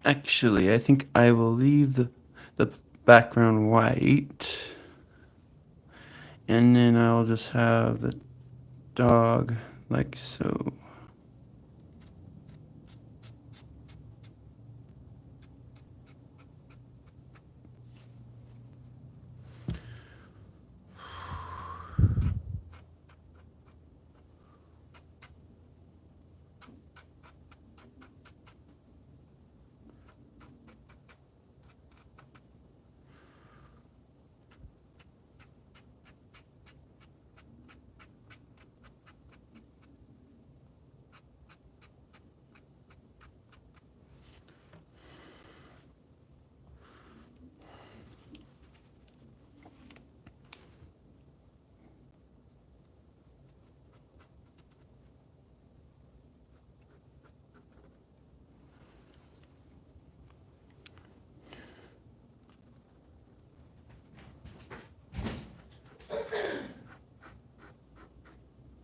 Actually, I think I will leave the background white, and then I'll just have the dog like so.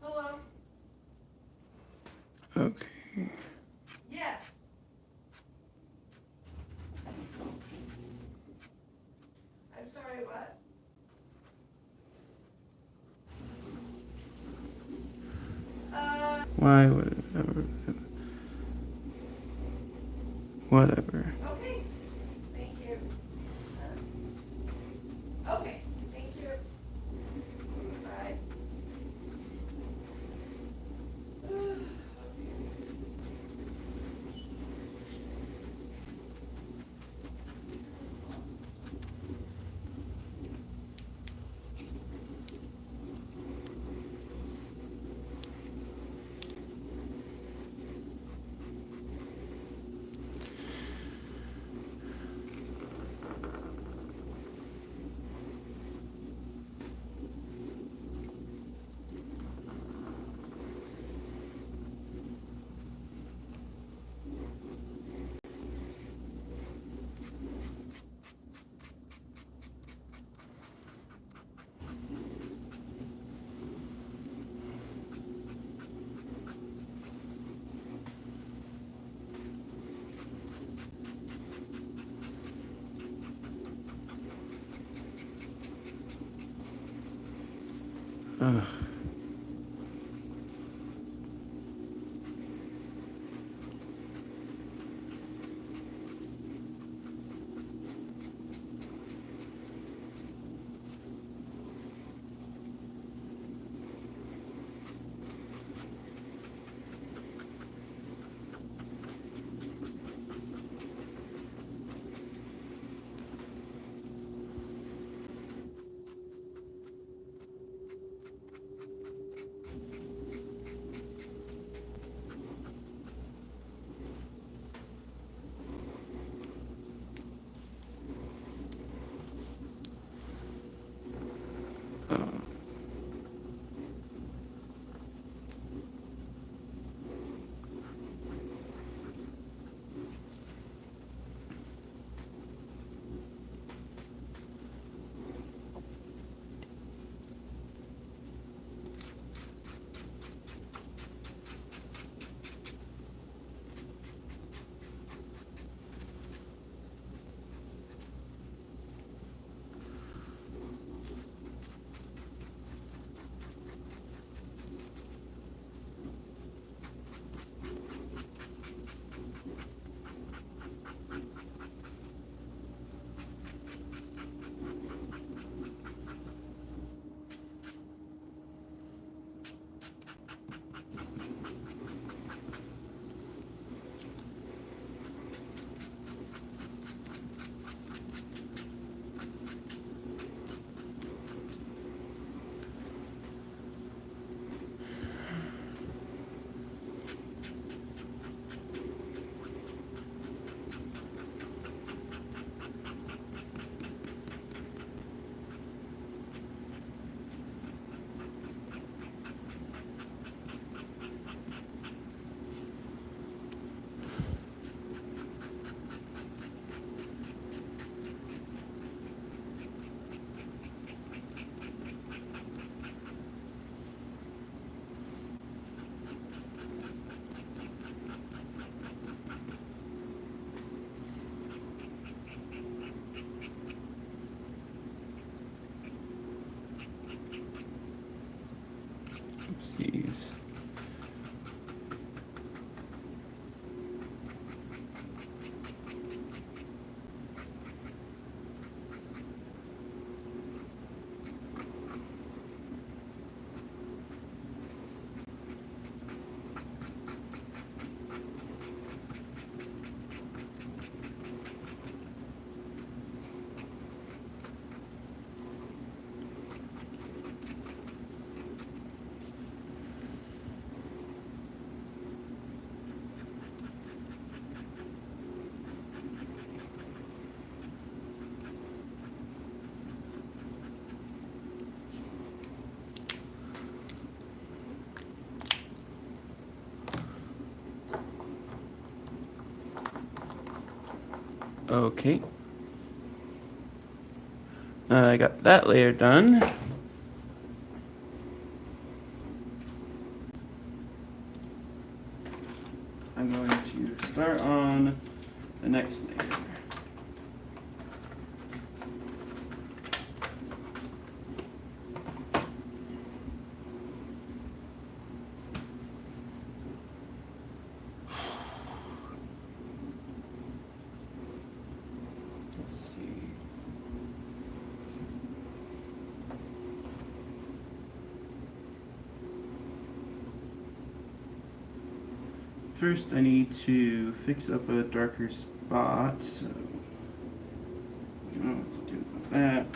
Hello? Okay. Yes. I'm sorry, what? Why, whatever. Whatever. Okay. Thank you. Okay. Thank you. Bye. Ugh. Oopsies. Okay. I got that layer done. I'm going to start on the next layer. Let's see. First, I need to fix up a darker spot, so I don't know what to do with that.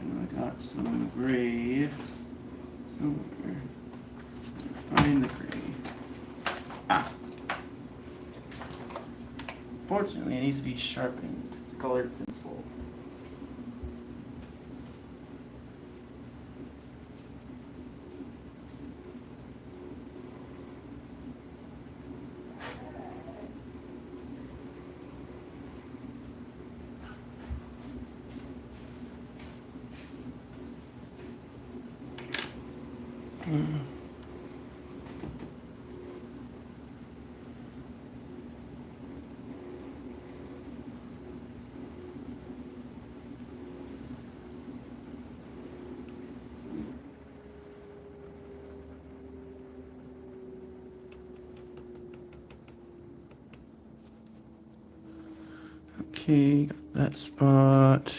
And I got some gray somewhere. Find the gray. Ah! Fortunately, it needs to be sharpened. It's a colored pencil. Okay, got that spot.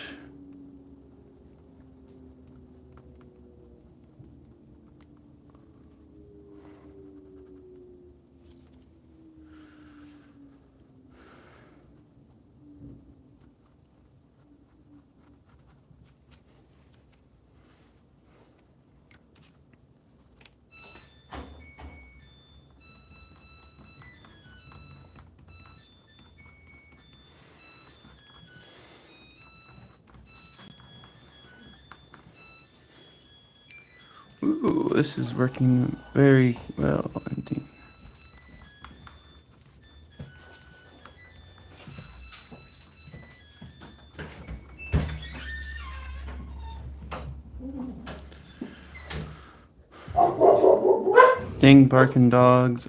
Ooh, this is working very well indeed. Dang barking dogs.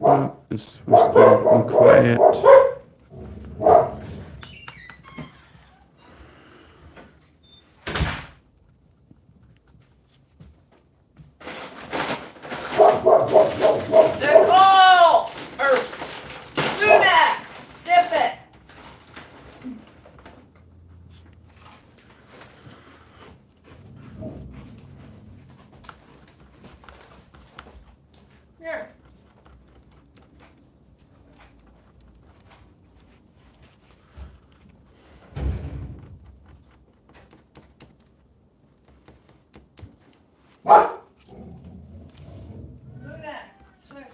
Oh, this was still quiet. Nicole! Or Luna! Dip it! Here. Luna, shush.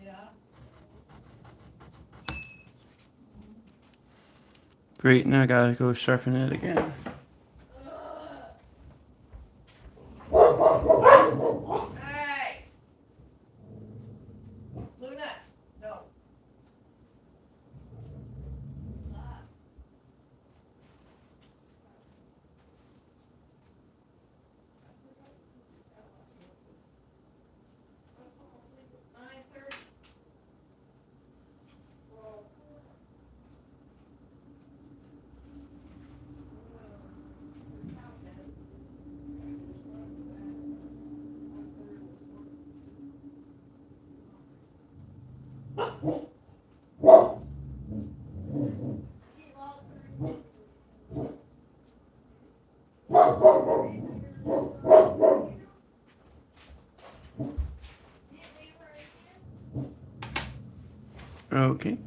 Yeah. Great, now I gotta go sharpen it again. Hey! Luna, no. Okay.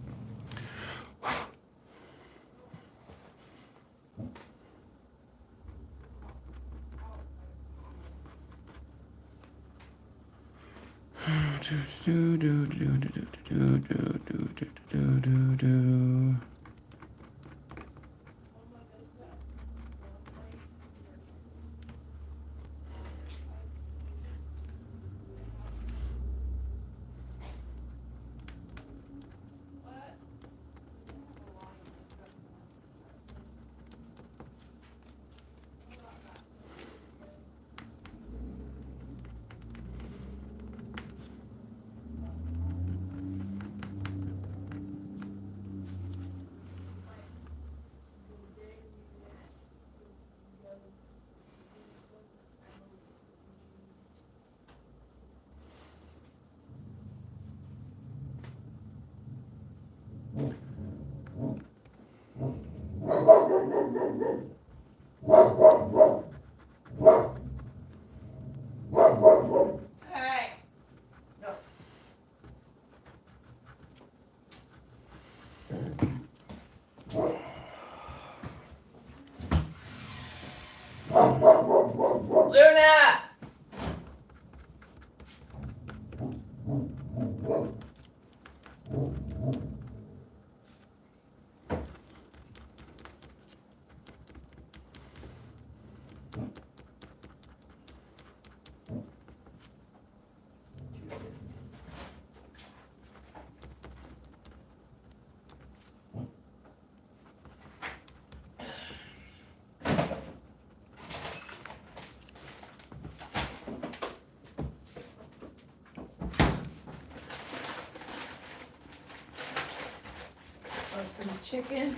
chicken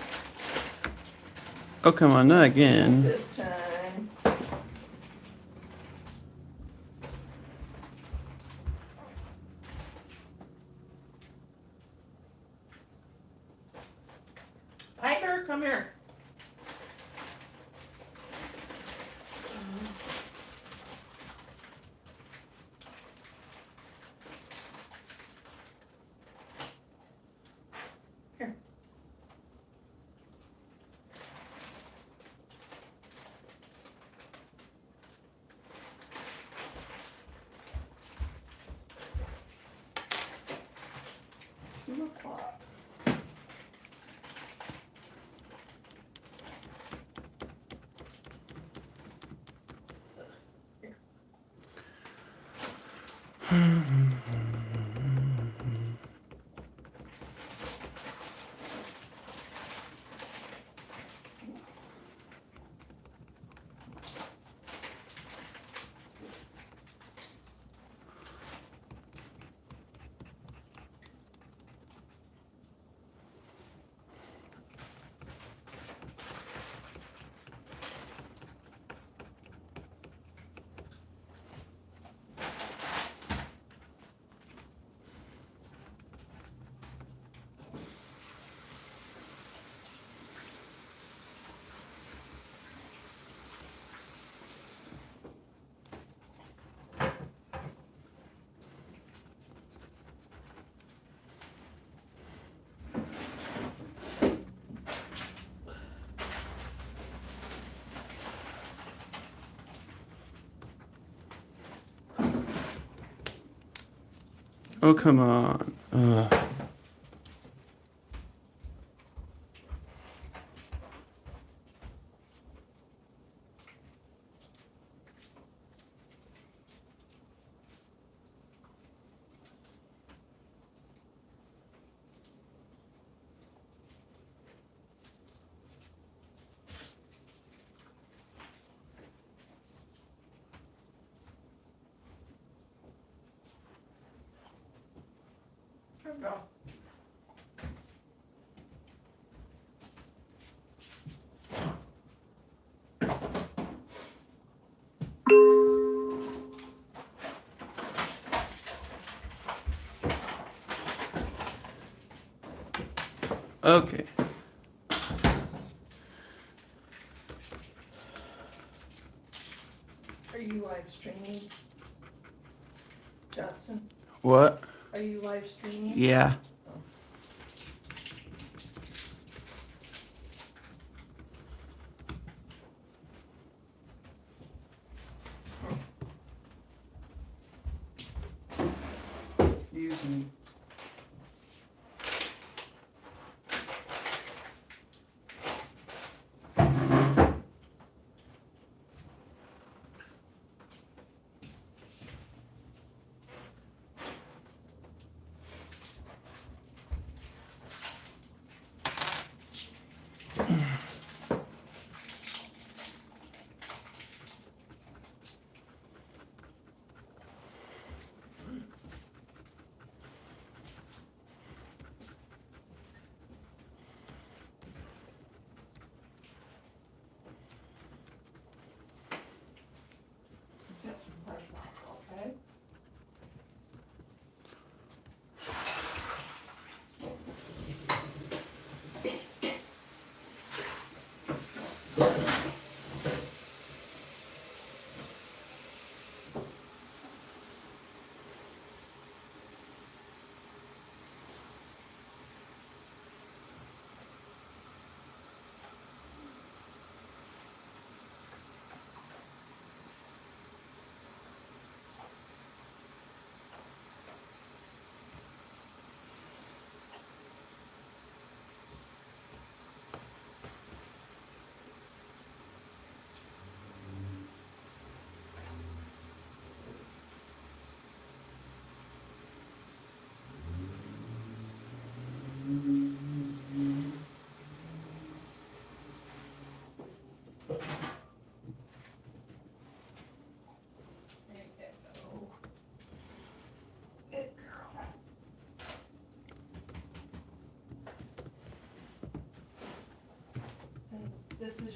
Oh, come on, not again. this time. Piper, come here. Here. Look what. Oh, come on. Here we go. Okay. Are you live streaming? Justin, What? are you live streaming? Yeah. Excuse me.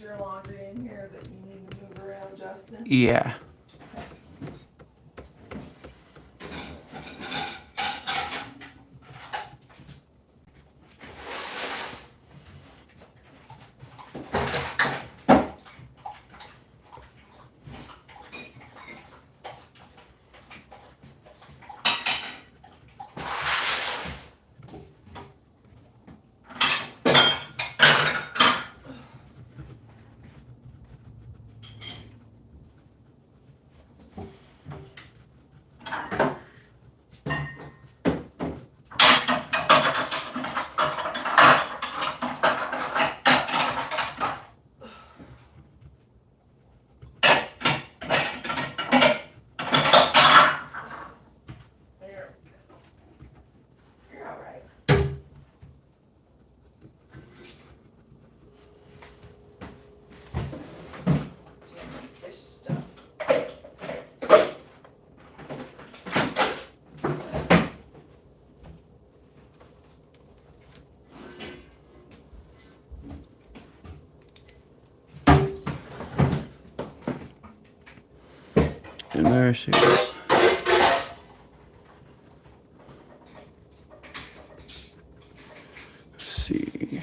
your laundry in here that you need to move around, Justin? Yeah. There. You're all right. This stuff. Embarrassing. Let's see.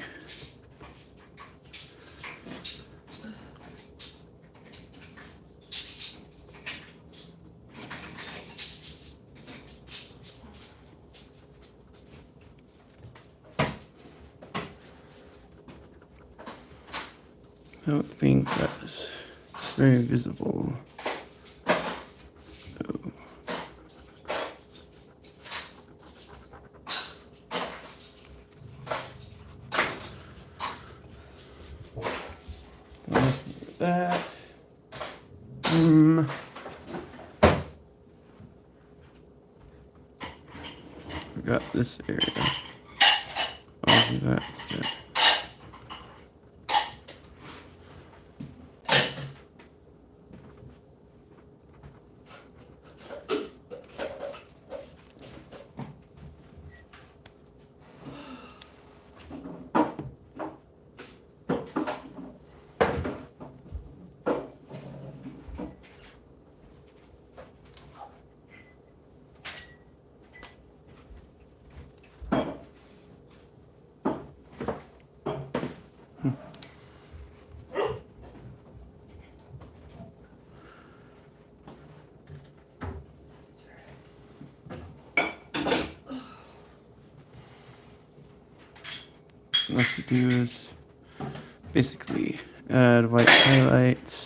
I don't think that's very visible. So, that. Forgot this area. I'll do that instead. What I have to do is basically add white highlights.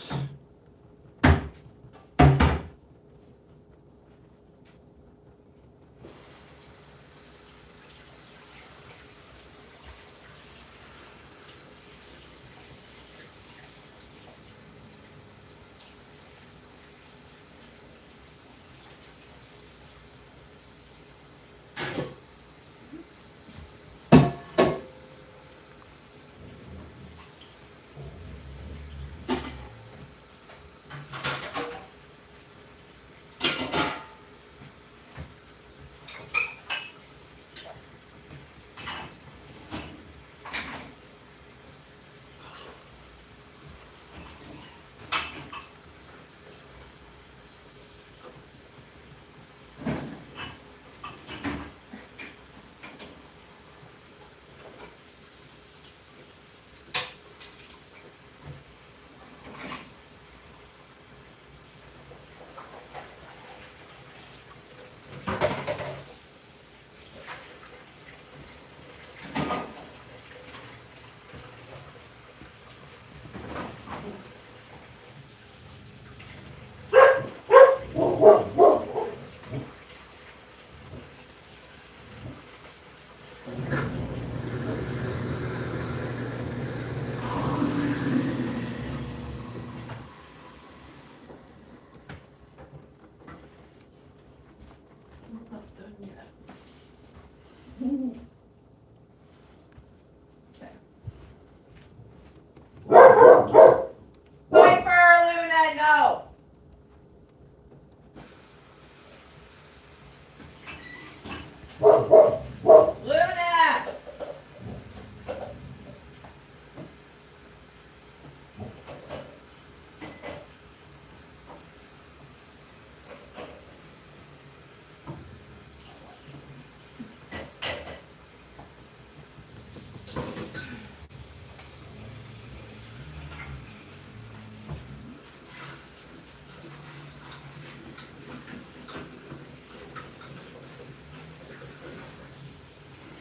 Piper, Luna, no.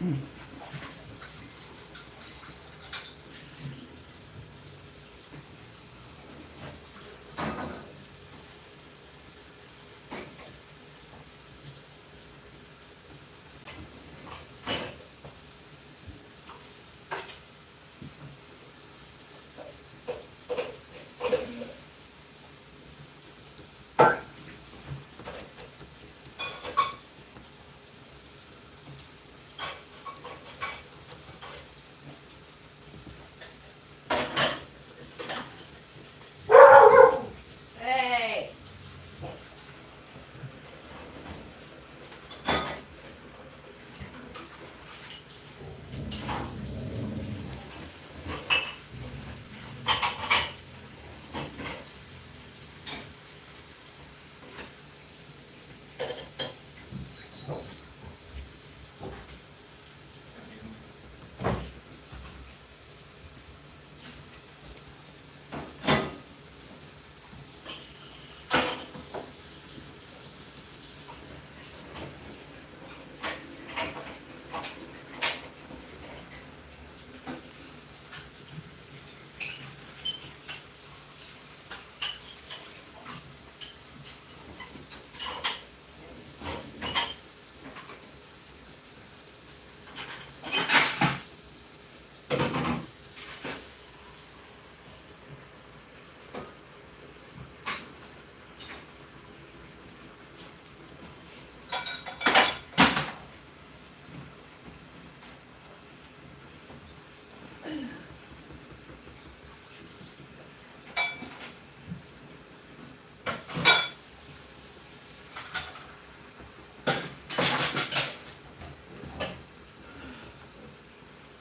Hey!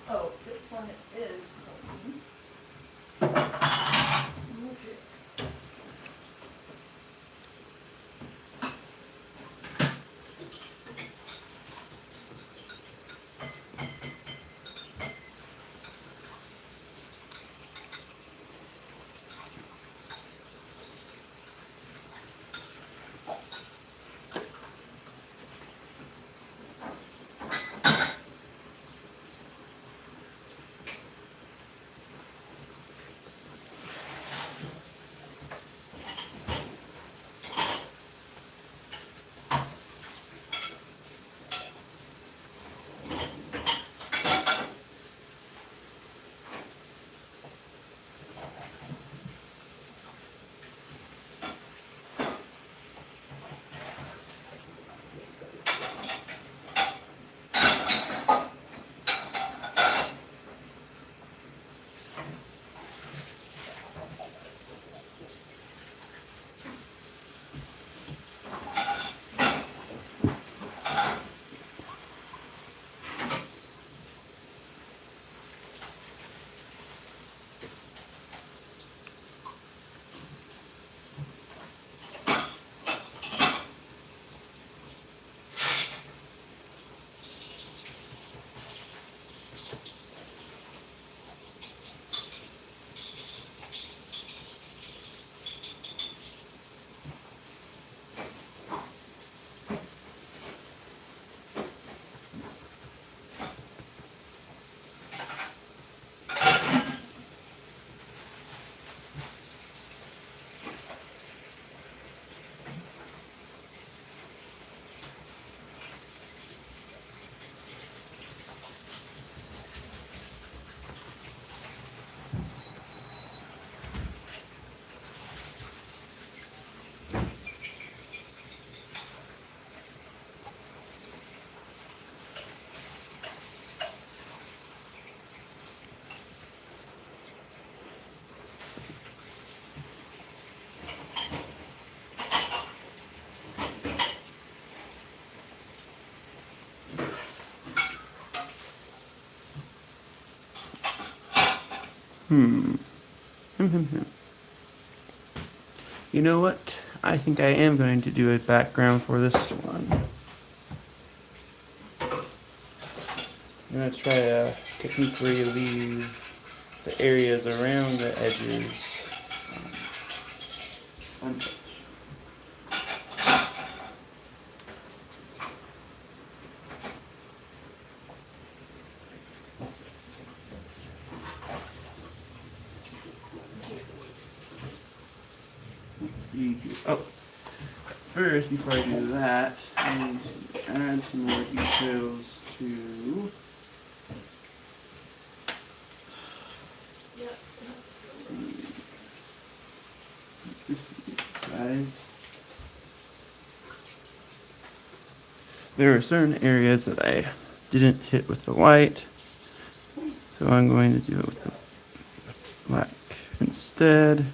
Oh, this one is open. Okay. You know what? I think I am going to do a background for this one. I'm going to try a technique where you leave the areas around the edges untouched. first, before I do that, I need to add some more details to Yep, that's this size. There are certain areas that I didn't hit with the white, so I'm going to do it with the black instead.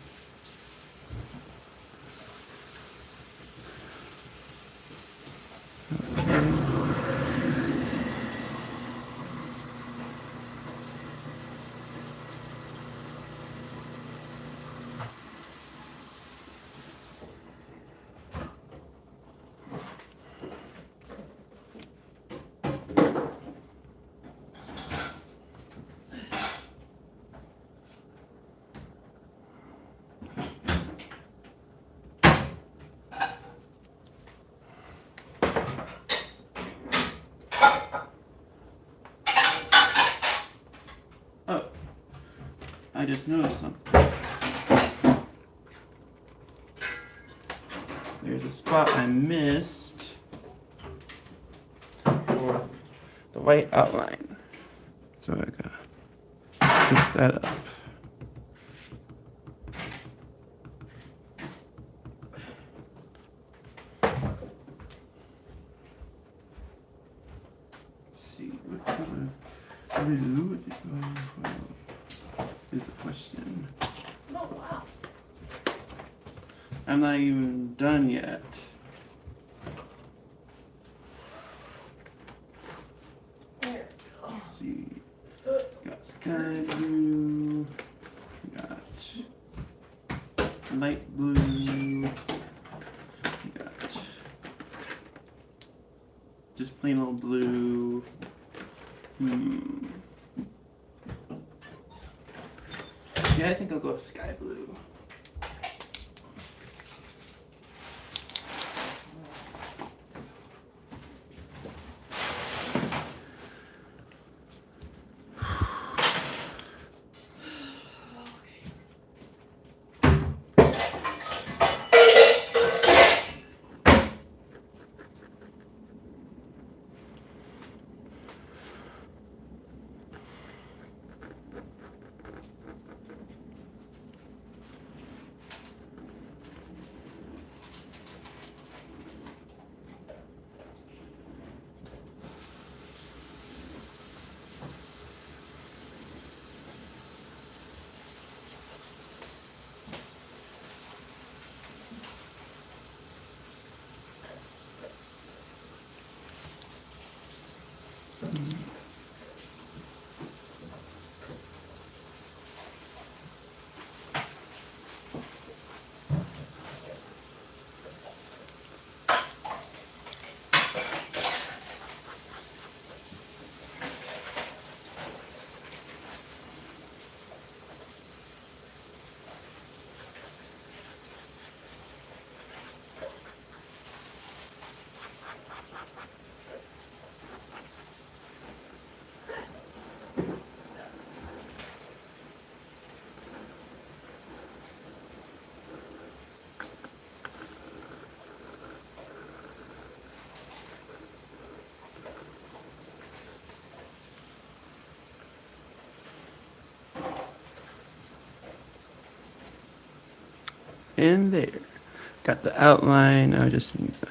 Oh, I just noticed something. There's a spot I missed for the white outline. So I gotta fix that up. Let's see, what color blue is the question. Oh, wow. I'm not even done yet. There. Let's see. Got sky blue. Got light blue. Got just plain old blue. Yeah, I think I'll go with sky blue. And there. Got the outline. I just need the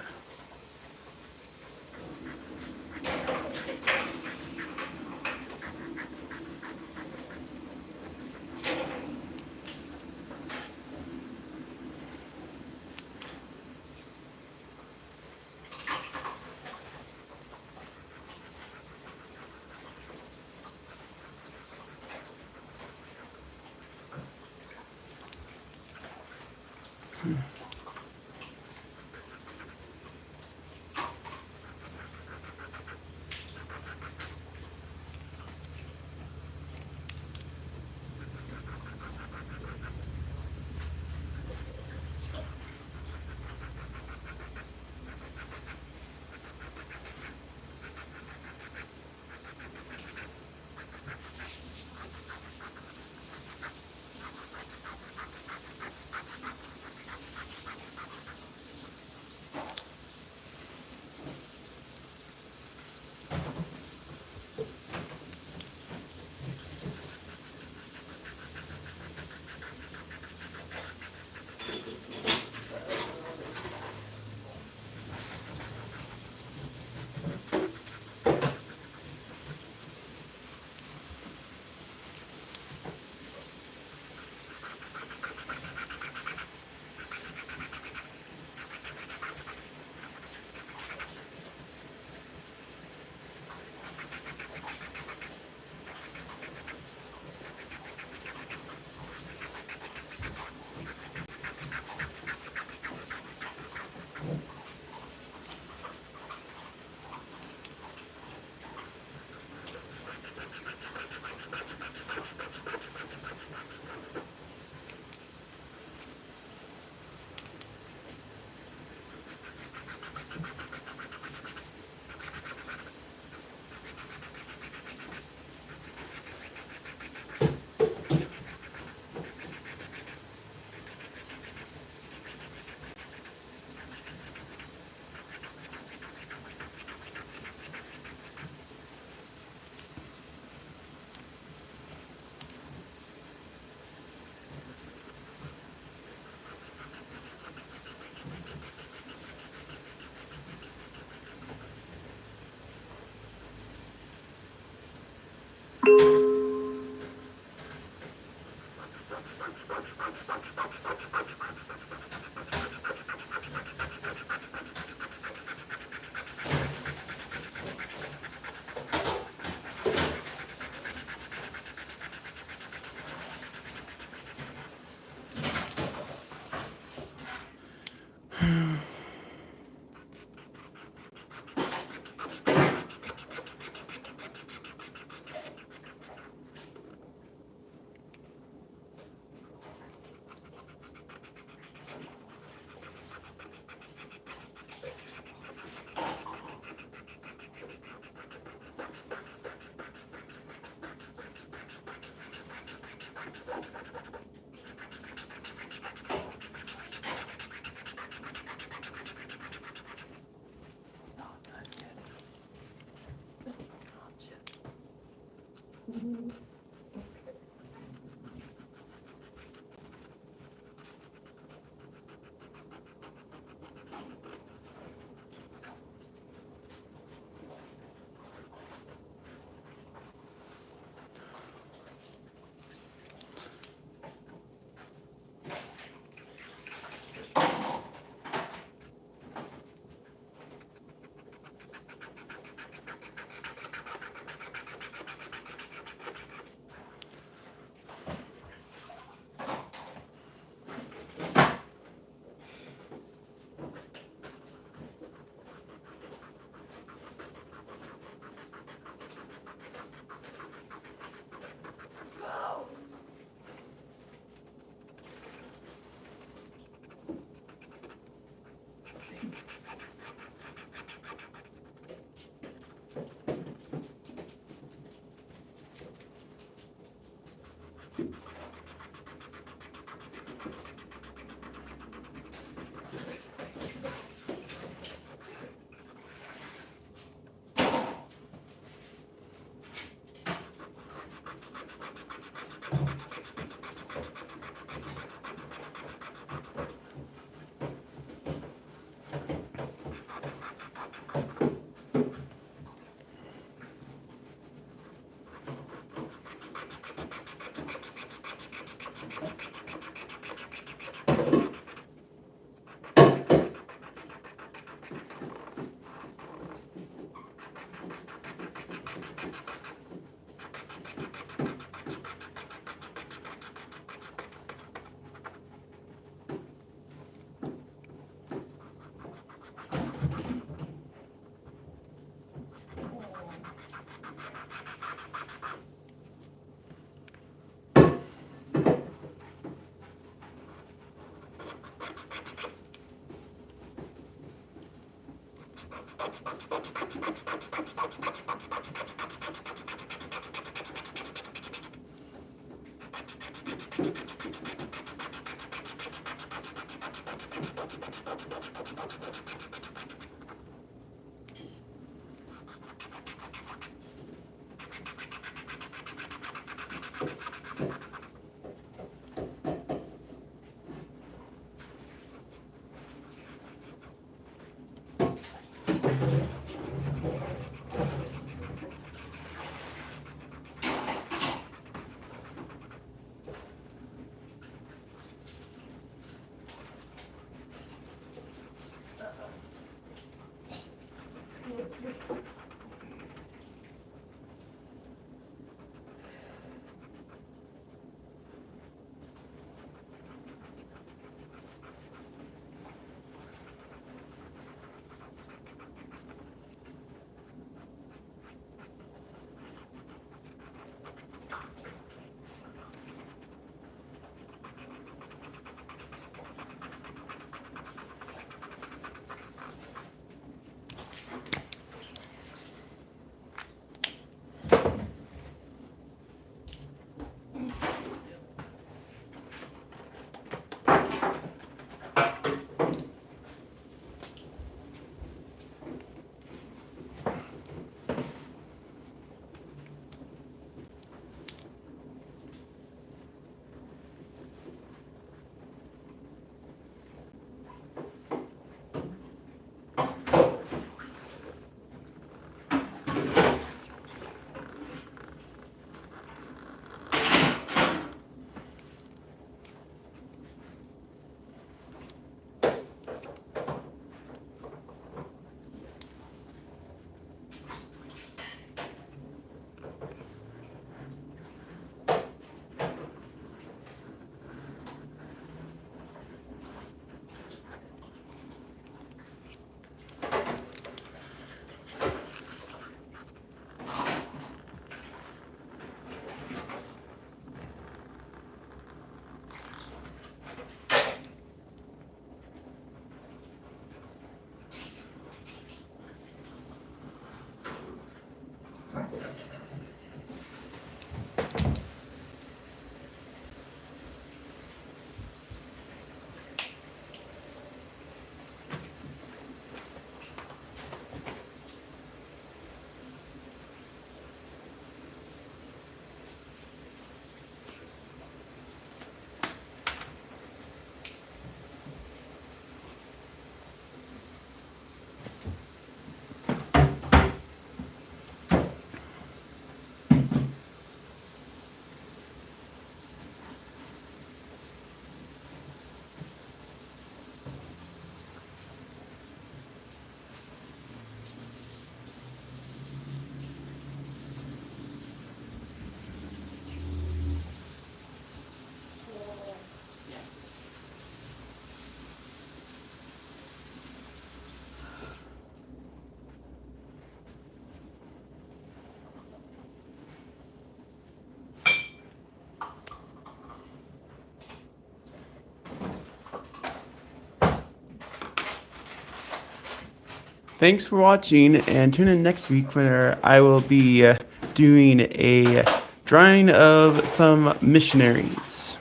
Thanks for watching, and tune in next week where I will be doing a drawing of some missionaries.